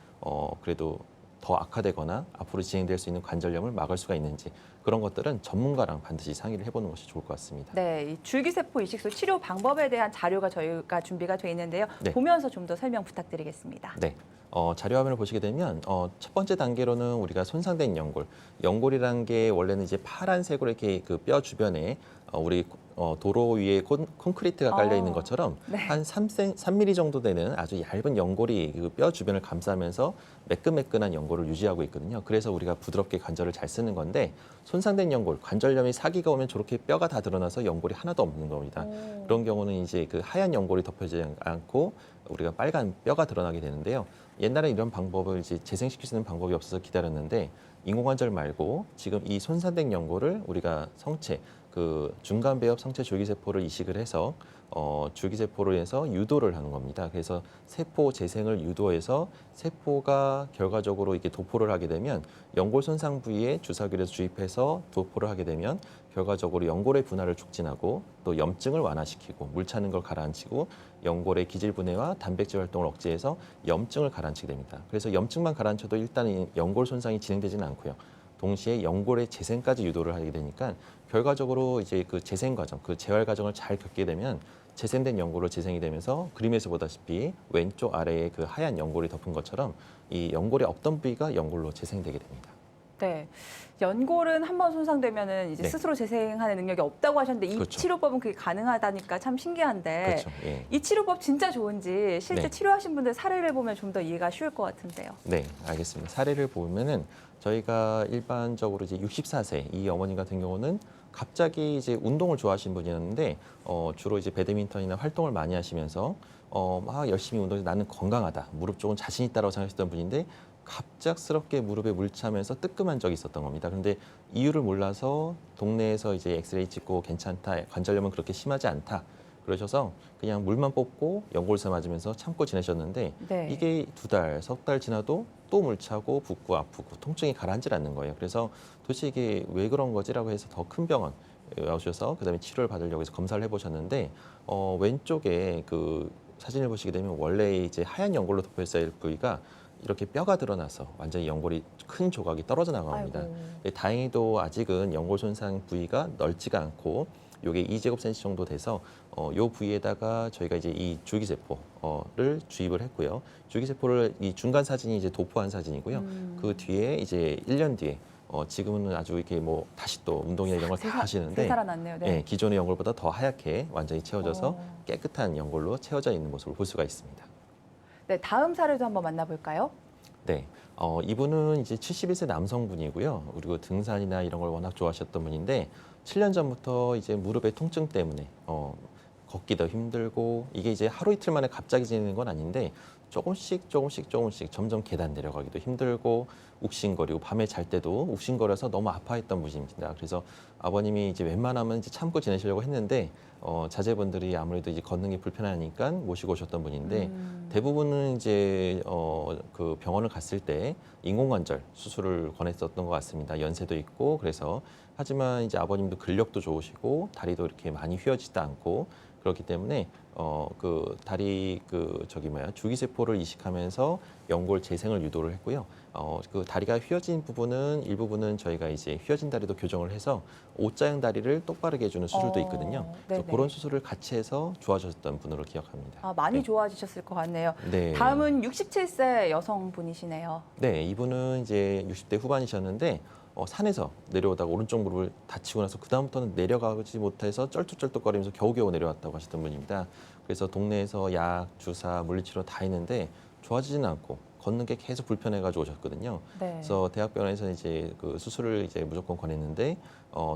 그래도 더 악화되거나 앞으로 진행될 수 있는 관절염을 막을 수가 있는지, 그런 것들은 전문가랑 반드시 상의를 해보는 것이 좋을 것 같습니다. 네, 이 줄기세포 이식술 치료 방법에 대한 자료가 저희가 준비가 돼 있는데요. 네. 보면서 좀 더 설명 부탁드리겠습니다. 네. 자료 화면을 보시게 되면 첫 번째 단계로는 우리가 손상된 연골, 연골이라는 게 원래는 이제 파란색으로 이렇게 그 뼈 주변에 우리 도로 위에 콘크리트가 깔려 있는 것처럼 네. 한 3mm 정도 되는 아주 얇은 연골이 그 뼈 주변을 감싸면서 매끈매끈한 연골을 유지하고 있거든요. 그래서 우리가 부드럽게 관절을 잘 쓰는 건데, 손상된 연골, 관절염이 사기가 오면 저렇게 뼈가 다 드러나서 연골이 하나도 없는 겁니다. 그런 경우는 이제 그 하얀 연골이 덮여지지 않고 우리가 빨간 뼈가 드러나게 되는데요. 옛날에 이런 방법을 이제 재생시킬 수 있는 방법이 없어서 기다렸는데, 인공관절 말고 지금 이 손상된 연골을 우리가 성체, 그 중간 배엽 성체 줄기세포를 이식을 해서 줄기세포로 해서 유도를 하는 겁니다. 그래서 세포 재생을 유도해서 세포가 결과적으로 이렇게 도포를 하게 되면 연골 손상 부위에 주사기를 주입해서 도포를 하게 되면 결과적으로 연골의 분할을 촉진하고 또 염증을 완화시키고 물 차는 걸 가라앉히고 연골의 기질 분해와 단백질 활동을 억제해서 염증을 가라앉히게 됩니다. 그래서 염증만 가라앉혀도 일단 연골 손상이 진행되지는 않고요. 동시에 연골의 재생까지 유도를 하게 되니까 결과적으로 이제 그 재생 과정, 그 재활 과정을 잘 겪게 되면 재생된 연골로 재생이 되면서 그림에서 보다시피 왼쪽 아래에 그 하얀 연골이 덮은 것처럼 이 연골의 없던 부위가 연골로 재생되게 됩니다. 네, 연골은 한번 손상되면은 이제 네. 스스로 재생하는 능력이 없다고 하셨는데 이 그렇죠. 치료법은 그게 가능하다니까 참 신기한데 그렇죠. 예. 이 치료법 진짜 좋은지 실제 네. 치료하신 분들 사례를 보면 좀 더 이해가 쉬울 것 같은데요. 네, 알겠습니다. 사례를 보면은 저희가 일반적으로 이제 64세 이 어머님 같은 경우는 갑자기 이제 운동을 좋아하시는 분이었는데 주로 이제 배드민턴이나 활동을 많이 하시면서 막 열심히 운동해서 나는 건강하다, 무릎 쪽은 자신 있다라고 생각하셨던 분인데 갑작스럽게 무릎에 물 차면서 뜨끔한 적이 있었던 겁니다. 그런데 이유를 몰라서 동네에서 이제 엑스레이 찍고 괜찮다, 관절염은 그렇게 심하지 않다 그러셔서 그냥 물만 뽑고 연골세 맞으면서 참고 지내셨는데 네. 이게 2달, 석 달 지나도 또 물 차고 붓고 아프고 통증이 가라앉질 않는 거예요. 그래서 도대체 이게 왜 그런 거지라고 해서 더 큰 병원 오셔서 그다음에 치료를 받으려고 해서 검사를 해보셨는데 왼쪽에 그 사진을 보시게 되면 원래 이제 하얀 연골로 덮여 있을 부위가 이렇게 뼈가 드러나서 완전히 연골이 큰 조각이 떨어져 나갑니다. 아이고. 다행히도 아직은 연골 손상 부위가 넓지가 않고 요게 2제곱센치 정도 돼서 요 부위에다가 저희가 이제 이 줄기세포를 주입을 했고요. 줄기세포를 이 중간 사진이 이제 도포한 사진이고요. 그 뒤에 이제 1년 뒤에 지금은 아주 이렇게 뭐 다시 또 운동이나 이런 걸 다 하시는데 살아났네요. 네. 예, 기존의 연골보다 더 하얗게 완전히 채워져서 어. 깨끗한 연골로 채워져 있는 모습을 볼 수가 있습니다. 네, 다음 사례도 한번 만나볼까요? 네, 이분은 이제 71세 남성분이고요. 그리고 등산이나 이런 걸 워낙 좋아하셨던 분인데 7년 전부터 이제 무릎의 통증 때문에 걷기도 힘들고 이게 이제 하루 이틀 만에 갑자기 지내는 건 아닌데 조금씩 점점 계단 내려가기도 힘들고 욱신거리고 밤에 잘 때도 욱신거려서 너무 아파했던 분입니다. 그래서 아버님이 이제 웬만하면 이제 참고 지내시려고 했는데 자제분들이 아무래도 이제 걷는 게 불편하니까 모시고 오셨던 분인데 대부분은 이제 그 병원을 갔을 때 인공관절 수술을 권했었던 것 같습니다. 연세도 있고 그래서 하지만 이제 아버님도 근력도 좋으시고 다리도 이렇게 많이 휘어지지도 않고 그렇기 때문에 그 다리 주기세포를 이식하면서 연골 재생을 유도를 했고요. 그 다리가 휘어진 부분은 일부분은 저희가 이제 휘어진 다리도 교정을 해서 O자형 다리를 똑바르게 해주는 수술도 있거든요. 그래서 네네. 그런 수술을 같이 해서 좋아졌던 분으로 기억합니다. 아, 많이 네. 좋아지셨을 것 같네요. 네. 다음은 67세 여성분이시네요. 네, 이분은 이제 60대 후반이셨는데 산에서 내려오다가 오른쪽 무릎을 다치고 나서 그다음부터는 내려가지 못해서 쩔뚝쩔뚝거리면서 겨우겨우 내려왔다고 하셨던 분입니다. 그래서 동네에서 약, 주사, 물리치료 다 했는데 좋아지지는 않고 걷는 게 계속 불편해가지고 오셨거든요. 네. 그래서 대학병원에서 이제 그 수술을 이제 무조건 권했는데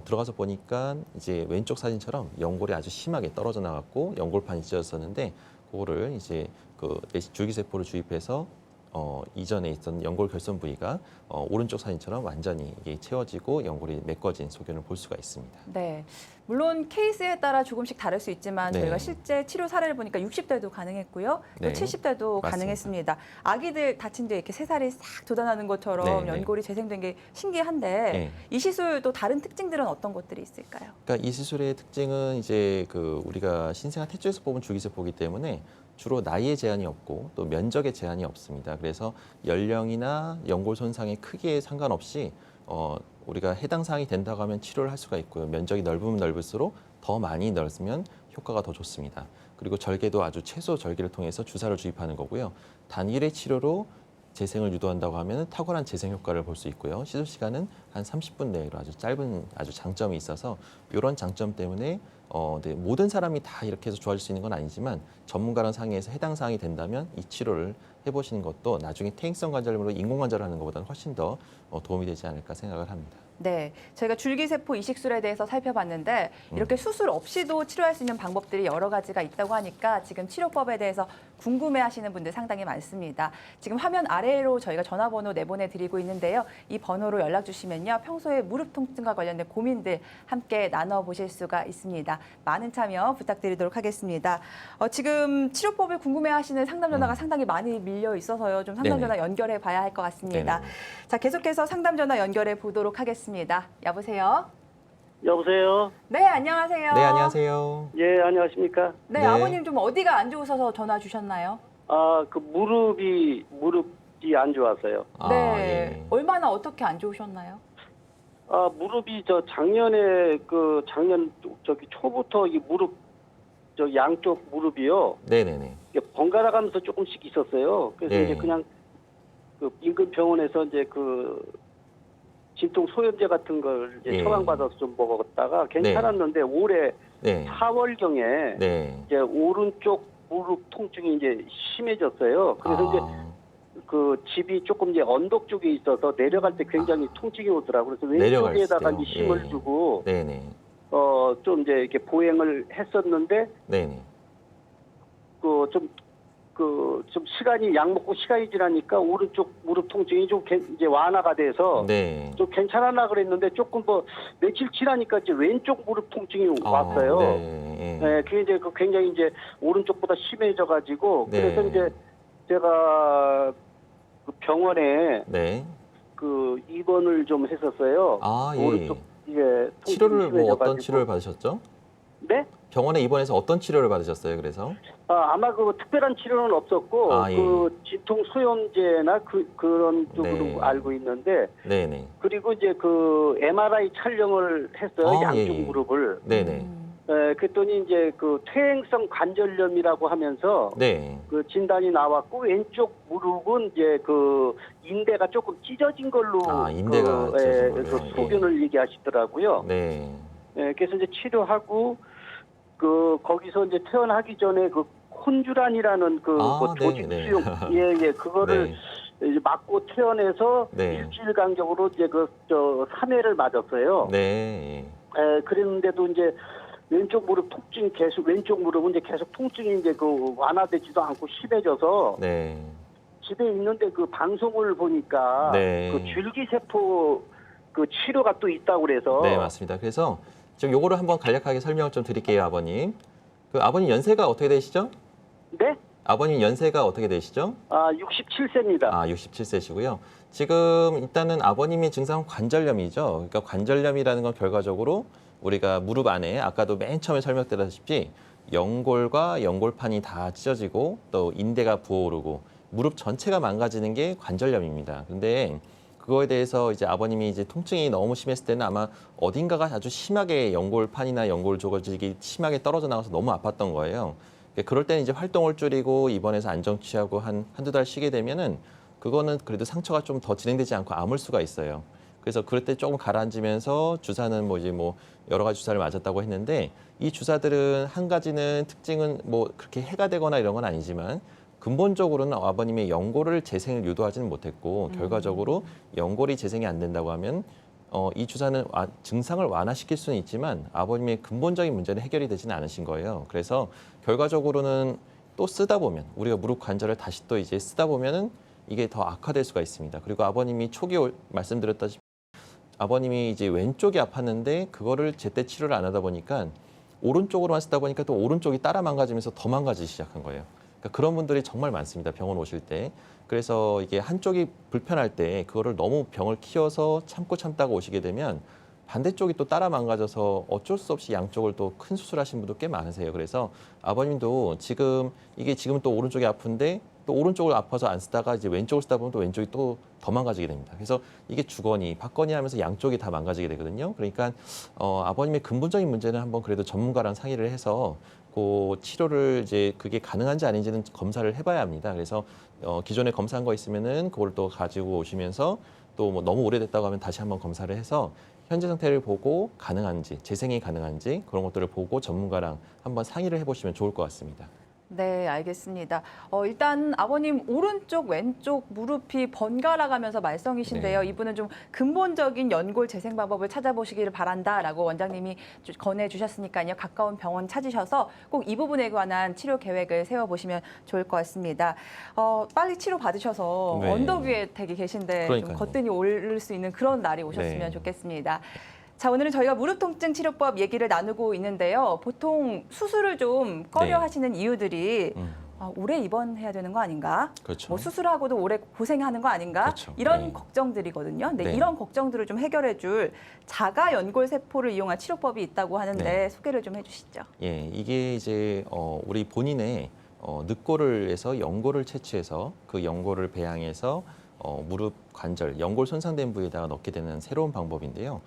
들어가서 보니까 이제 왼쪽 사진처럼 연골이 아주 심하게 떨어져 나갔고 연골판이 찢어졌었는데 그거를 이제 그 줄기세포를 주입해서 이전에 있던 연골 결손 부위가 오른쪽 사진처럼 완전히 이게 채워지고 연골이 메꿔진 소견을 볼 수가 있습니다. 네. 물론 케이스에 따라 조금씩 다를 수 있지만 네. 저희가 실제 치료 사례를 보니까 60대도 가능했고요. 또 네. 70대도 맞습니다. 가능했습니다. 아기들 다친 뒤에 이렇게 새살이 싹 돋아나는 것처럼 네, 네. 연골이 재생된 게 신기한데 네. 이 시술 또 다른 특징들은 어떤 것들이 있을까요? 그러니까 이 시술의 특징은 이제 그 우리가 신생아 태초에서 뽑은 줄기세포이기 때문에 주로 나이에 제한이 없고 또 면적에 제한이 없습니다. 그래서 연령이나 연골 손상의 크기에 상관없이 우리가 해당 사항이 된다고 하면 치료를 할 수가 있고요. 면적이 넓으면 넓을수록 더 많이 넓으면 효과가 더 좋습니다. 그리고 절개도 아주 최소 절개를 통해서 주사를 주입하는 거고요. 단일의 치료로 재생을 유도한다고 하면 탁월한 재생 효과를 볼 수 있고요. 시술 시간은 한 30분 내로 아주 짧은 아주 장점이 있어서 이런 장점 때문에 네, 모든 사람이 다 이렇게 해서 좋아질 수 있는 건 아니지만 전문가랑 상의해서 해당 사항이 된다면 이 치료를 해보시는 것도 나중에 퇴행성 관절염으로 인공관절을 하는 것보다는 훨씬 더 도움이 되지 않을까 생각을 합니다. 네, 저희가 줄기세포 이식술에 대해서 살펴봤는데 이렇게 수술 없이도 치료할 수 있는 방법들이 여러 가지가 있다고 하니까 지금 치료법에 대해서 궁금해하시는 분들 상당히 많습니다. 지금 화면 아래로 저희가 전화번호 내보내드리고 있는데요. 이 번호로 연락 주시면요. 평소에 무릎 통증과 관련된 고민들 함께 나눠보실 수가 있습니다. 많은 참여 부탁드리도록 하겠습니다. 지금 치료법을 궁금해하시는 상담 전화가 상당히 많이 밀려 있어서요. 좀 상담 전화 연결해 봐야 할 것 같습니다. 네네. 자, 계속해서 상담 전화 연결해 보도록 하겠습니다. 여보세요? 여보세요? 네, 안녕하세요. 네, 안녕하세요. 예, 안녕하십니까? 네, 네. 아버님 좀 어디가 안 좋으셔서 전화 주셨나요? 그 무릎이 안 좋았어요. 네. 예. 얼마나 어떻게 안 좋으셨나요? 무릎이 작년 초부터 이 무릎, 양쪽 무릎이요. 네네네. 이게 번갈아 가면서 조금씩 있었어요. 그래서 네. 이제 그냥 그 인근 병원에서 이제 진통 소염제 같은 걸 이제 예. 처방받아서 좀 먹었다가 괜찮았는데 올해 네. 4월경에 네. 이제 오른쪽 무릎 통증이 이제 심해졌어요. 그래서 이제 그 집이 조금 이제 언덕 쪽에 있어서 내려갈 때 굉장히 통증이 오더라고요. 그래서 내려갈 왼쪽에다가 때요? 이제 힘을 예. 주고 네네. 좀 이제 이렇게 보행을 했었는데 네네. 좀 시간이 약 먹고 시간이 지나니까 오른쪽 무릎 통증이 좀 이제 완화가 돼서 네. 좀 괜찮았나 그랬는데 조금 며칠 지나니까 이제 왼쪽 무릎 통증이 왔어요. 네. 네, 그게 이제 굉장히 이제 오른쪽보다 심해져 가지고 네. 그래서 이제 제가 그 병원에 네. 입원을 좀 했었어요. 예. 오른쪽 이게 치료를 통증이 어떤 심해져가지고. 치료를 받으셨죠? 네? 병원에 입원해서 어떤 치료를 받으셨어요? 그래서 아마 특별한 치료는 없었고 예. 진통 소염제나 그런 쪽으로 네. 알고 있는데 네네. 그리고 이제 MRI 촬영을 했어요. 양쪽 예. 무릎을. 네네. 그랬더니 이제 퇴행성 관절염이라고 하면서 네. 진단이 나왔고 왼쪽 무릎은 이제 인대가 조금 찢어진 걸로 인대가 찢어진 걸로요. 소견을 얘기하시더라고요. 네. 그래서 이제 치료하고 거기서 이제 퇴원하기 전에 콘주란이라는 조직 네. 수용 그거를 네. 이제 맞고 퇴원해서 네. 일주일 간격으로 이제 3회를 맞았어요. 네. 그랬는데도 이제 왼쪽 무릎 통증이 계속 왼쪽 무릎은 이제 계속 통증이 이제 그 완화되지도 않고 심해져서 네. 집에 있는데 그 방송을 보니까 네. 그 줄기세포 그 치료가 또 있다고 그래서 네, 맞습니다. 그래서 지금 요거를 한번 간략하게 설명을 좀 드릴게요, 아버님. 그 아버님 연세가 어떻게 되시죠? 네? 아버님 연세가 어떻게 되시죠? 67세입니다. 67세시고요. 지금 일단은 아버님의 증상은 관절염이죠. 그러니까 관절염이라는 건 결과적으로 우리가 무릎 안에 아까도 맨 처음에 설명드렸다시피 연골과 연골판이 다 찢어지고 또 인대가 부어오르고 무릎 전체가 망가지는 게 관절염입니다. 근데 그거에 대해서 이제 아버님이 이제 통증이 너무 심했을 때는 아마 어딘가가 아주 심하게 연골판이나 연골 조직이 심하게 떨어져 나가서 너무 아팠던 거예요. 그럴 때는 이제 활동을 줄이고 입원해서 안정 취하고 한두 달 쉬게 되면은 그거는 그래도 상처가 좀 더 진행되지 않고 아물 수가 있어요. 그래서 그럴 때 조금 가라앉으면서 주사는 뭐 이제 뭐 여러 가지 주사를 맞았다고 했는데 이 주사들은 한 가지는 특징은 뭐 그렇게 해가 되거나 이런 건 아니지만 근본적으로는 아버님의 연골을 재생을 유도하지는 못했고 결과적으로 연골이 재생이 안 된다고 하면 이 주사는 증상을 완화시킬 수는 있지만 아버님의 근본적인 문제는 해결이 되지는 않으신 거예요. 그래서 결과적으로는 또 쓰다 보면 우리가 무릎 관절을 다시 또 이제 쓰다 보면은 이게 더 악화될 수가 있습니다. 그리고 아버님이 초기에 말씀드렸다시피 아버님이 이제 왼쪽이 아팠는데 그거를 제때 치료를 안 하다 보니까 오른쪽으로만 쓰다 보니까 또 오른쪽이 따라 망가지면서 더 망가지기 시작한 거예요. 그러니까 그런 분들이 정말 많습니다. 병원 오실 때. 그래서 이게 한쪽이 불편할 때 그거를 너무 병을 키워서 참고 참다가 오시게 되면 반대쪽이 또 따라 망가져서 어쩔 수 없이 양쪽을 또 큰 수술하신 분도 꽤 많으세요. 그래서 아버님도 지금 또 오른쪽이 아픈데 또 오른쪽을 아파서 안 쓰다가 이제 왼쪽을 쓰다 보면 또 왼쪽이 또 더 망가지게 됩니다. 그래서 이게 주거니 받거니 하면서 양쪽이 다 망가지게 되거든요. 그러니까 아버님의 근본적인 문제는 한번 그래도 전문가랑 상의를 해서 그 치료를 이제 그게 가능한지 아닌지는 검사를 해봐야 합니다. 그래서 기존에 검사한 거 있으면은 그걸 또 가지고 오시면서 또 뭐 너무 오래됐다고 하면 다시 한번 검사를 해서 현재 상태를 보고 가능한지 재생이 가능한지 그런 것들을 보고 전문가랑 한번 상의를 해보시면 좋을 것 같습니다. 네, 알겠습니다. 일단 아버님 오른쪽, 왼쪽 무릎이 번갈아 가면서 말썽이신데요. 네. 이분은 좀 근본적인 연골 재생 방법을 찾아보시기를 바란다라고 원장님이 권해주셨으니까요. 가까운 병원 찾으셔서 꼭 이 부분에 관한 치료 계획을 세워보시면 좋을 것 같습니다. 빨리 치료 받으셔서 네. 언덕 위에 되게 계신데 좀 그러니까요. 거뜬히 오를 수 있는 그런 날이 오셨으면 네. 좋겠습니다. 자, 오늘은 저희가 무릎 통증 치료법 얘기를 나누고 있는데요. 보통 수술을 좀 꺼려 네. 하시는 이유들이 오래 입원해야 되는 거 아닌가? 그렇죠. 뭐 수술하고도 오래 고생하는 거 아닌가? 그렇죠. 이런 네. 걱정들이거든요. 근데 네. 이런 걱정들을 좀 해결해 줄 자가 연골 세포를 이용한 치료법이 있다고 하는데 네. 소개를 좀 해주시죠. 예, 이게 이제 우리 본인의 늑골을 해서 연골을 채취해서 그 연골을 배양해서 무릎 관절, 연골 손상된 부위에다가 넣게 되는 새로운 방법인데요.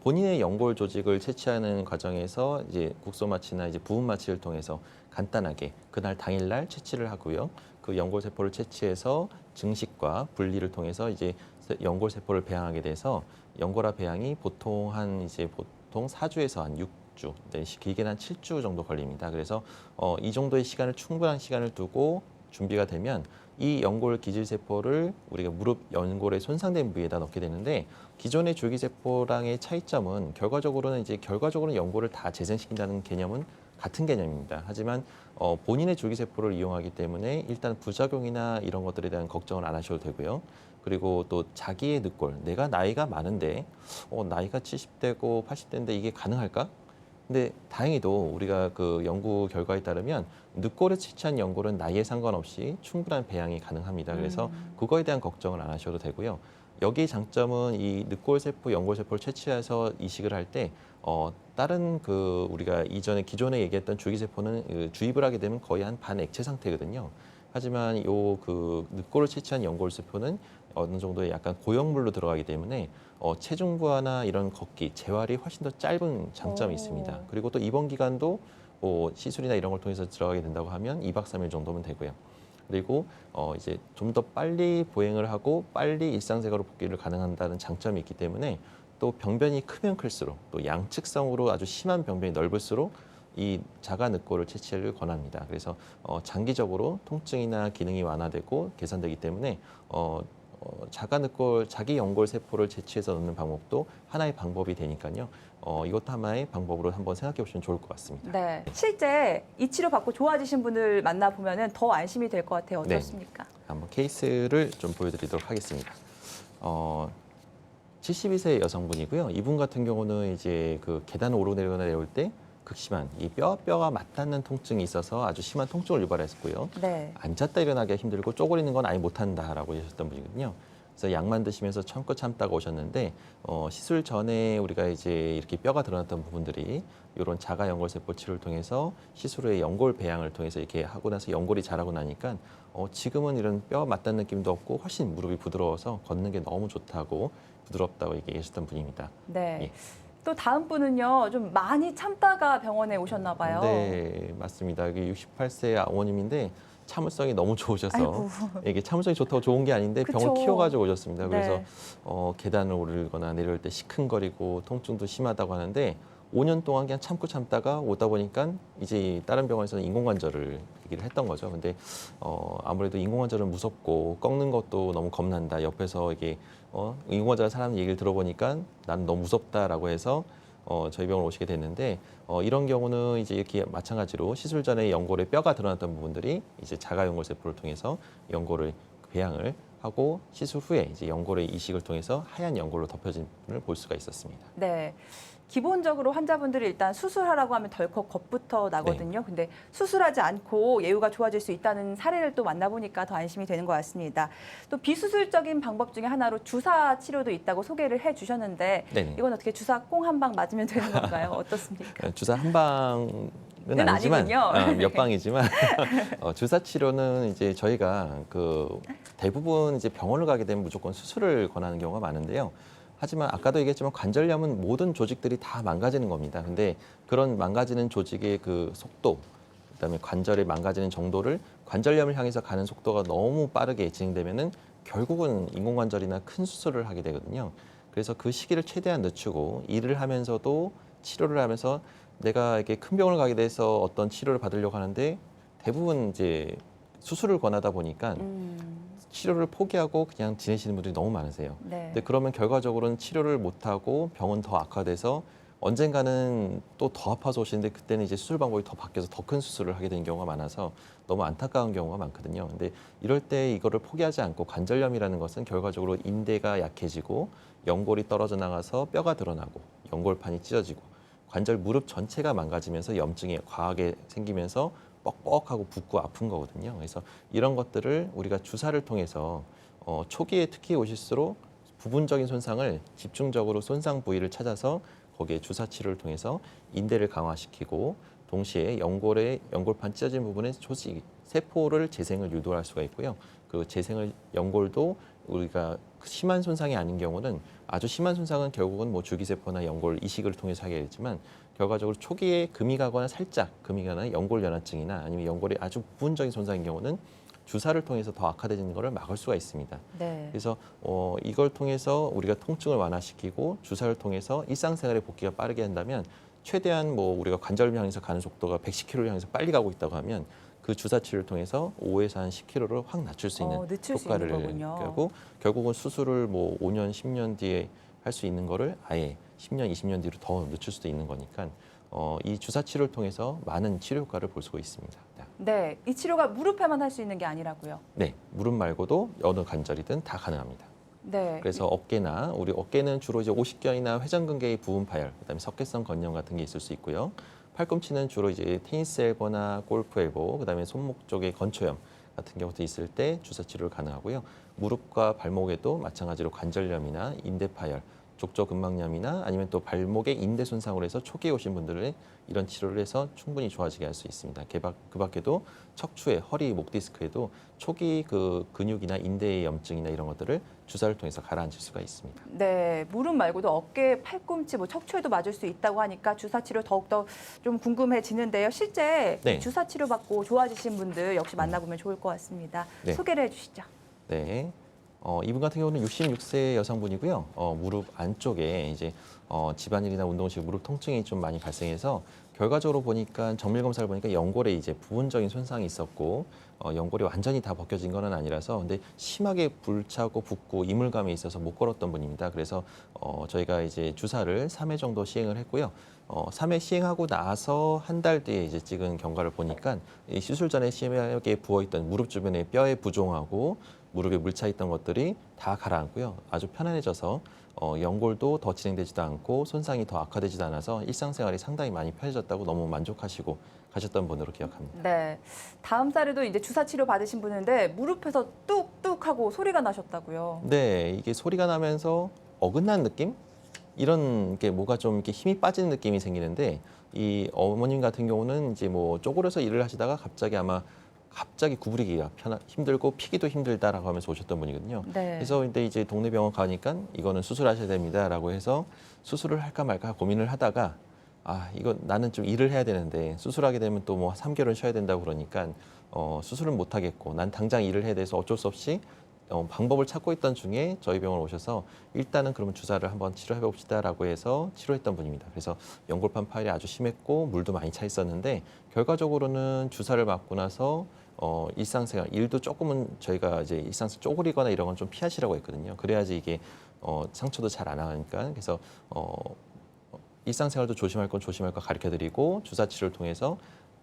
본인의 연골 조직을 채취하는 과정에서 이제 국소마취나 이제 부분마취를 통해서 간단하게 그날 당일날 채취를 하고요. 그 연골 세포를 채취해서 증식과 분리를 통해서 이제 연골 세포를 배양하게 돼서 연골화 배양이 보통 4주에서 한 6주, 네, 길게는 한 7주 정도 걸립니다. 그래서 이 정도의 충분한 시간을 두고 준비가 되면 이 연골 기질세포를 우리가 무릎 연골의 손상된 부위에다 넣게 되는데 기존의 줄기세포랑의 차이점은 결과적으로는 연골을 다 재생시킨다는 개념은 같은 개념입니다. 하지만 본인의 줄기세포를 이용하기 때문에 일단 부작용이나 이런 것들에 대한 걱정을 안 하셔도 되고요. 그리고 또 자기의 늑골, 내가 나이가 많은데 나이가 70대고 80대인데 이게 가능할까? 근데 다행히도 우리가 그 연구 결과에 따르면 늑골에 채취한 연골은 나이에 상관없이 충분한 배양이 가능합니다. 그래서 그거에 대한 걱정을 안 하셔도 되고요. 여기 장점은 이 늑골 세포, 연골 세포를 채취해서 이식을 할 때 다른 우리가 기존에 얘기했던 줄기세포는 주입을 하게 되면 거의 한 반액체 상태거든요. 하지만 늑골을 채취한 연골 세포는 어느 정도의 약간 고형물로 들어가기 때문에 체중 부하나 이런 걷기, 재활이 훨씬 더 짧은 장점이 있습니다. 그리고 또 입원 기간도 시술이나 이런 걸 통해서 들어가게 된다고 하면 2박 3일 정도면 되고요. 그리고 이제 좀 더 빨리 보행을 하고 빨리 일상생활로 복귀를 가능한다는 장점이 있기 때문에 또 병변이 크면 클수록 또 양측성으로 아주 심한 병변이 넓을수록 이 자가 늑골을 채취를 권합니다. 그래서 장기적으로 통증이나 기능이 완화되고 개선되기 때문에 자기 연골 세포를 채취해서 넣는 방법도 하나의 방법이 되니까요. 이것도 하나의 방법으로 한번 생각해 보시면 좋을 것 같습니다. 네. 실제 이 치료 받고 좋아지신 분들 만나 보면은 더 안심이 될 것 같아요. 네. 어떻습니까? 한번 케이스를 좀 보여드리도록 하겠습니다. 72세 여성분이고요. 이분 같은 경우는 이제 그 계단을 오르내리거나 내려올 때 극심한 이 뼈가 맞닿는 통증이 있어서 아주 심한 통증을 유발했고요. 네. 앉았다 일어나기가 힘들고 쪼그리는 건 아예 못한다라고 하셨던 분이거든요. 그래서 약만 드시면서 참다가 오셨는데 시술 전에 우리가 이제 이렇게 뼈가 드러났던 부분들이 이런 자가 연골세포 치료를 통해서 시술 후에 연골 배양을 통해서 이렇게 하고 나서 연골이 자라고 나니까 지금은 이런 뼈 맞닿는 느낌도 없고 훨씬 무릎이 부드러워서 걷는 게 너무 좋다고 부드럽다고 얘기하셨던 분입니다. 네. 예. 또 다음 분은요, 좀 많이 참다가 병원에 오셨나 봐요. 네, 맞습니다. 이게 68세 어머님인데 참을성이 너무 좋으셔서 아이고. 이게 참을성이 좋다고 좋은 게 아닌데 병을 그쵸. 키워가지고 오셨습니다. 그래서 네. 계단을 오르거나 내려올 때 시큰거리고 통증도 심하다고 하는데 5년 동안 그냥 참다가 오다 보니까 이제 다른 병원에서는 인공관절을 얘기를 했던 거죠. 근데 아무래도 인공관절은 무섭고 꺾는 것도 너무 겁난다. 옆에서 이게 인공관절 사람 얘기를 들어보니까 난 너무 무섭다라고 해서 저희 병원 오시게 됐는데 이런 경우는 이제 이렇게 마찬가지로 시술 전에 연골에 뼈가 드러났던 부분들이 이제 자가 연골 세포를 통해서 연골을 배양을 하고 시술 후에 이제 연골의 이식을 통해서 하얀 연골로 덮여진 분을 볼 수가 있었습니다. 네. 기본적으로 환자분들이 일단 수술하라고 하면 덜컥 겁부터 나거든요. 근데 수술하지 않고 예후가 좋아질 수 있다는 사례를 또 만나보니까 더 안심이 되는 것 같습니다. 또 비수술적인 방법 중에 하나로 주사 치료도 있다고 소개를 해주셨는데 네네. 이건 어떻게 주사 꽁 한 방 맞으면 되는 건가요? 어떻습니까? 주사 한 방은 아니지만 아니군요. 몇 방이지만 주사 치료는 이제 저희가 그 대부분 이제 병원을 가게 되면 무조건 수술을 권하는 경우가 많은데요. 하지만 아까도 얘기했지만 관절염은 모든 조직들이 다 망가지는 겁니다. 근데 그런 망가지는 조직의 그 속도, 그다음에 관절이 망가지는 정도를 관절염을 향해서 가는 속도가 너무 빠르게 진행되면은 결국은 인공관절이나 큰 수술을 하게 되거든요. 그래서 그 시기를 최대한 늦추고 일을 하면서도 치료를 하면서 내가 이렇게 큰 병원을 가게 돼서 어떤 치료를 받으려고 하는데 대부분 이제 수술을 권하다 보니까 치료를 포기하고 그냥 지내시는 분들이 너무 많으세요. 네. 근데 그러면 결과적으로는 치료를 못하고 병은 더 악화돼서 언젠가는 또 더 아파서 오시는데 그때는 이제 수술 방법이 더 바뀌어서 더 큰 수술을 하게 되는 경우가 많아서 너무 안타까운 경우가 많거든요. 근데 이럴 때 이거를 포기하지 않고 관절염이라는 것은 결과적으로 인대가 약해지고 연골이 떨어져 나가서 뼈가 드러나고 연골판이 찢어지고 관절 무릎 전체가 망가지면서 염증이 과하게 생기면서 뻑뻑하고 붓고 아픈 거거든요. 그래서 이런 것들을 우리가 주사를 통해서 초기에 특히 오실수록 부분적인 손상을 집중적으로 손상 부위를 찾아서 거기에 주사 치료를 통해서 인대를 강화시키고 동시에 연골판 찢어진 부분의 조직, 세포를 재생을 유도할 수가 있고요. 그 재생을 연골도 우리가 심한 손상이 아닌 경우는 아주 심한 손상은 결국은 뭐 줄기세포나 연골 이식을 통해서 하게 되지만 결과적으로 초기에 금이 가거나 살짝 금이 가거나 연골 연화증이나 아니면 연골이 아주 부분적인 손상인 경우는 주사를 통해서 더 악화되는 것을 막을 수가 있습니다. 네. 그래서 이걸 통해서 우리가 통증을 완화시키고 주사를 통해서 일상생활의 복귀가 빠르게 한다면 최대한 뭐 우리가 관절을 향해서 가는 속도가 110km를 향해서 빨리 가고 있다고 하면 그 주사 치료를 통해서 5에서 한 10km를 확 낮출 수 있는 늦출 수 효과를 있는 거군요. 하고 결국은 수술을 뭐 5년, 10년 뒤에 할 수 있는 거를 아예 10년, 20년 뒤로 더 늦출 수도 있는 거니까 이 주사 치료를 통해서 많은 치료 효과를 볼 수가 있습니다. 네. 이 치료가 무릎에만 할 수 있는 게 아니라고요. 네, 무릎 말고도 어느 관절이든 다 가능합니다. 네. 그래서 어깨나 우리 어깨는 주로 이제 오십견이나 회전근개의 부분 파열, 그다음에 석회성 건염 같은 게 있을 수 있고요. 팔꿈치는 주로 이제 테니스 엘보나 골프 엘보, 그다음에 손목 쪽에 건초염 같은 경우도 있을 때 주사 치료를 가능하고요. 무릎과 발목에도 마찬가지로 관절염이나 인대 파열, 족저근막염이나 아니면 또 발목의 인대 손상으로 해서 초기에 오신 분들은 이런 치료를 해서 충분히 좋아지게 할 수 있습니다. 그 밖에도 척추에 허리, 목 디스크에도 초기 그 근육이나 인대의 염증이나 이런 것들을 주사를 통해서 가라앉힐 수가 있습니다. 네, 무릎 말고도 어깨, 팔꿈치, 뭐 척추에도 맞을 수 있다고 하니까 주사 치료 더욱더 좀 궁금해지는데요. 실제 네. 주사 치료 받고 좋아지신 분들 역시 만나보면 좋을 것 같습니다. 네. 소개를 해주시죠. 네. 이분 같은 경우는 66세 여성분이고요. 무릎 안쪽에 이제 집안일이나 운동 시 무릎 통증이 좀 많이 발생해서 결과적으로 보니까 정밀 검사를 보니까 연골에 이제 부분적인 손상이 있었고 연골이 완전히 다 벗겨진 건 아니라서 근데 심하게 불차고 붓고 이물감이 있어서 못 걸었던 분입니다. 그래서 저희가 이제 주사를 3회 정도 시행을 했고요. 3회 시행하고 나서 한 달 뒤에 이제 찍은 경과를 보니까 이 시술 전에 심하게 부어있던 무릎 주변의 뼈에 부종하고 무릎에 물차 있던 것들이 다 가라앉고요. 아주 편안해져서 연골도 더 진행되지도 않고 손상이 더 악화되지도 않아서 일상생활이 상당히 많이 편해졌다고 너무 만족하시고 가셨던 분으로 기억합니다. 네. 다음 달에도 이제 주사 치료 받으신 분인데 무릎에서 뚝뚝 하고 소리가 나셨다고요. 네, 이게 소리가 나면서 어긋난 느낌? 이런 게 뭐가 좀 이렇게 힘이 빠지는 느낌이 생기는데 이 어머님 같은 경우는 이제 뭐 쪼그려서 일을 하시다가 갑자기 구부리기가 힘들고 피기도 힘들다라고 하면서 오셨던 분이거든요. 네. 그래서 근데 이제 동네 병원 가니까 이거는 수술하셔야 됩니다라고 해서 수술을 할까 말까 고민을 하다가 이거 나는 좀 일을 해야 되는데 수술하게 되면 또 뭐 3개월은 쉬어야 된다고 그러니까 수술은 못 하겠고 난 당장 일을 해야 돼서 어쩔 수 없이 방법을 찾고 있던 중에 저희 병원 오셔서 일단은 그러면 주사를 한번 치료해 봅시다라고 해서 치료했던 분입니다. 그래서 연골판 파열이 아주 심했고 물도 많이 차 있었는데 결과적으로는 주사를 맞고 나서 일상생활 일도 조금은 저희가 이제 일상생활 쪼그리거나 이런 건 좀 피하시라고 했거든요. 그래야지 이게 상처도 잘 안 나가니까 그래서 일상생활도 조심할 건 조심할 거 가르쳐드리고 주사 치료를 통해서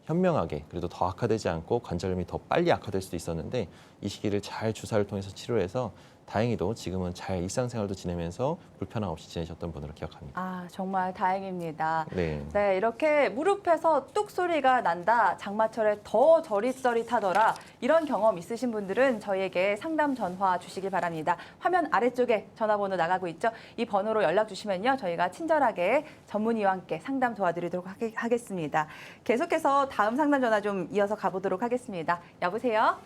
현명하게 그래도 더 악화되지 않고 관절염이 더 빨리 악화될 수도 있었는데 이 시기를 잘 주사를 통해서 치료해서 다행히도 지금은 잘 일상생활도 지내면서 불편함 없이 지내셨던 분으로 기억합니다. 정말 다행입니다. 네. 네, 이렇게 무릎에서 뚝 소리가 난다, 장마철에 더 저릿저릿하더라, 이런 경험 있으신 분들은 저희에게 상담 전화 주시길 바랍니다. 화면 아래쪽에 전화번호 나가고 있죠. 이 번호로 연락 주시면요, 저희가 친절하게 전문의와 함께 상담 도와드리도록 하겠습니다. 계속해서 다음 상담 전화 좀 이어서 가보도록 하겠습니다. 여보세요?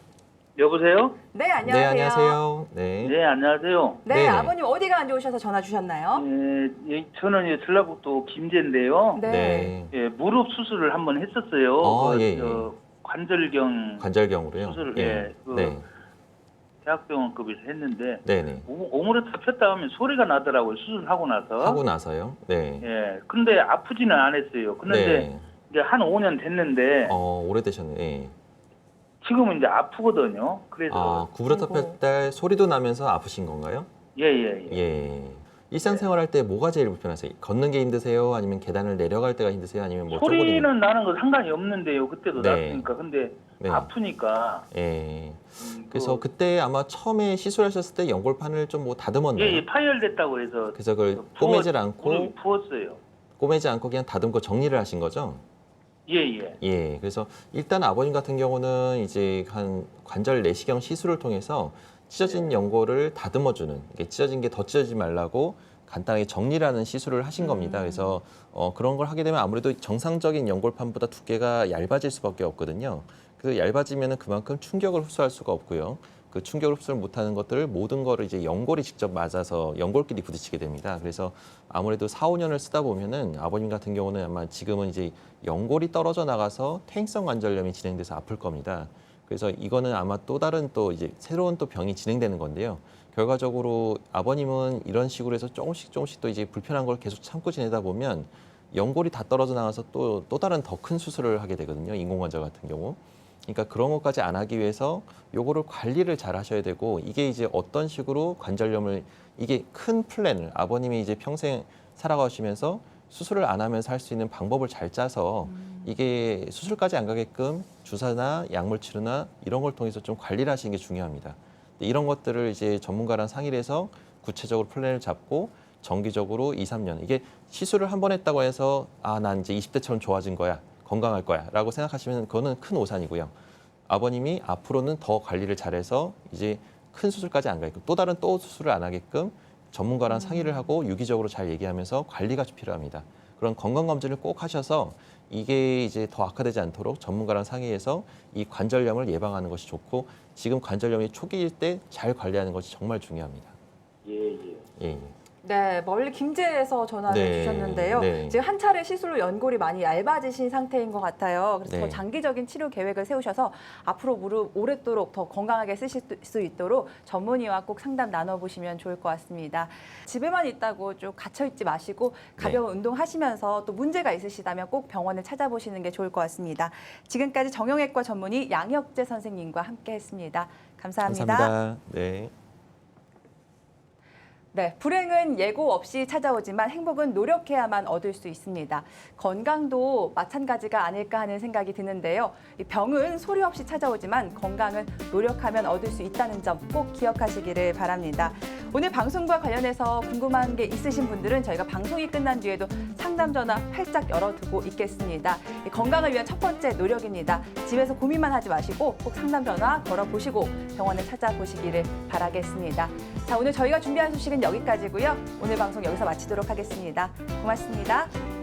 여보세요? 네, 안녕하세요. 네, 안녕하세요. 네. 네, 안녕하세요. 네, 네네. 아버님 어디가 안 좋으셔서 전화 주셨나요? 저는 전라북도 김제인데요. 네. 무릎 수술을 한번 했었어요. 예, 관절경 관절경으로요. 수술을 예. 네. 대학병원급에서 했는데 네네. 오므렸다 폈다 하면 소리가 나더라고요. 수술하고 나서. 하고 나서요. 네. 예. 근데 아프지는 않았어요. 그런데 네. 이제 한 5년 됐는데 오래되셨네. 예. 지금은 이제 아프거든요. 그래서 구부렸다 아이고. 폈다 소리도 나면서 아프신 건가요? 예. 예. 일상생활 할 때 뭐가 제일 불편하세요? 걷는 게 힘드세요? 아니면 계단을 내려갈 때가 힘드세요? 아니면 뭐 소리는 나는 거 상관이 없는데요. 그때도 네. 났으니까. 근데 네. 아프니까. 예. 그래서 그때 아마 처음에 시술하셨을 때 연골판을 좀 뭐 다듬었나요? 예, 파열됐다고 해서 그래서 그걸 꼬매질 않고 무릎이 부었어요. 꼬매지 않고 그냥 다듬고 정리를 하신 거죠? 예. 예. 그래서 일단 아버님 같은 경우는 이제 한 관절 내시경 시술을 통해서 찢어진 연골을 다듬어주는, 이게 찢어진 게 더 찢어지지 말라고 간단하게 정리를 하는 시술을 하신 겁니다. 그래서 그런 걸 하게 되면 아무래도 정상적인 연골판보다 두께가 얇아질 수밖에 없거든요. 그래서 얇아지면 그만큼 충격을 흡수할 수가 없고요. 그 충격을 흡수를 못하는 것들을 모든 거를 이제 연골이 직접 맞아서 연골끼리 부딪히게 됩니다. 그래서 아무래도 4, 5년을 쓰다 보면은 아버님 같은 경우는 아마 지금은 이제 연골이 떨어져 나가서 퇴행성 관절염이 진행돼서 아플 겁니다. 그래서 이거는 아마 또 다른 또 이제 새로운 또 병이 진행되는 건데요. 결과적으로 아버님은 이런 식으로 해서 조금씩 또 이제 불편한 걸 계속 참고 지내다 보면 연골이 다 떨어져 나가서 또 다른 더 큰 수술을 하게 되거든요. 인공관절 같은 경우. 그러니까 그런 것까지 안 하기 위해서 요거를 관리를 잘 하셔야 되고 이게 이제 어떤 식으로 관절염을 이게 큰 플랜을 아버님이 이제 평생 살아가시면서 수술을 안 하면서 할 수 있는 방법을 잘 짜서 이게 수술까지 안 가게끔 주사나 약물 치료나 이런 걸 통해서 좀 관리를 하시는 게 중요합니다. 이런 것들을 이제 전문가랑 상의를 해서 구체적으로 플랜을 잡고 정기적으로 2, 3년 이게 시술을 한 번 했다고 해서 난 이제 20대처럼 좋아진 거야. 건강할 거야 라고 생각하시면 그거는 큰 오산이고요. 아버님이 앞으로는 더 관리를 잘해서 이제 큰 수술까지 안 가게끔 또 다른 수술을 안 하게끔 전문가랑 상의를 하고 유기적으로 잘 얘기하면서 관리가 필요합니다. 그런 건강검진을 꼭 하셔서 이게 이제 더 악화되지 않도록 전문가랑 상의해서 이 관절염을 예방하는 것이 좋고 지금 관절염이 초기일 때 잘 관리하는 것이 정말 중요합니다. 예. 예. 네, 멀리 김제에서 전화를 네, 주셨는데요. 네. 지금 한 차례 시술로 연골이 많이 얇아지신 상태인 것 같아요. 그래서 네. 더 장기적인 치료 계획을 세우셔서 앞으로 무릎 오랫도록 더 건강하게 쓰실 수 있도록 전문의와 꼭 상담 나눠보시면 좋을 것 같습니다. 집에만 있다고 쭉 갇혀있지 마시고 가벼운 운동하시면서 또 문제가 있으시다면 꼭 병원을 찾아보시는 게 좋을 것 같습니다. 지금까지 정형외과 전문의 양혁재 선생님과 함께했습니다. 감사합니다. 감사합니다. 네. 네, 불행은 예고 없이 찾아오지만 행복은 노력해야만 얻을 수 있습니다. 건강도 마찬가지가 아닐까 하는 생각이 드는데요. 이 병은 소리 없이 찾아오지만 건강은 노력하면 얻을 수 있다는 점 꼭 기억하시기를 바랍니다. 오늘 방송과 관련해서 궁금한 게 있으신 분들은 저희가 방송이 끝난 뒤에도 상담 전화 활짝 열어두고 있겠습니다. 이 건강을 위한 첫 번째 노력입니다. 집에서 고민만 하지 마시고 꼭 상담 전화 걸어보시고 병원을 찾아보시기를 바라겠습니다. 자, 오늘 저희가 준비한 소식은 여기까지고요. 오늘 방송 여기서 마치도록 하겠습니다. 고맙습니다.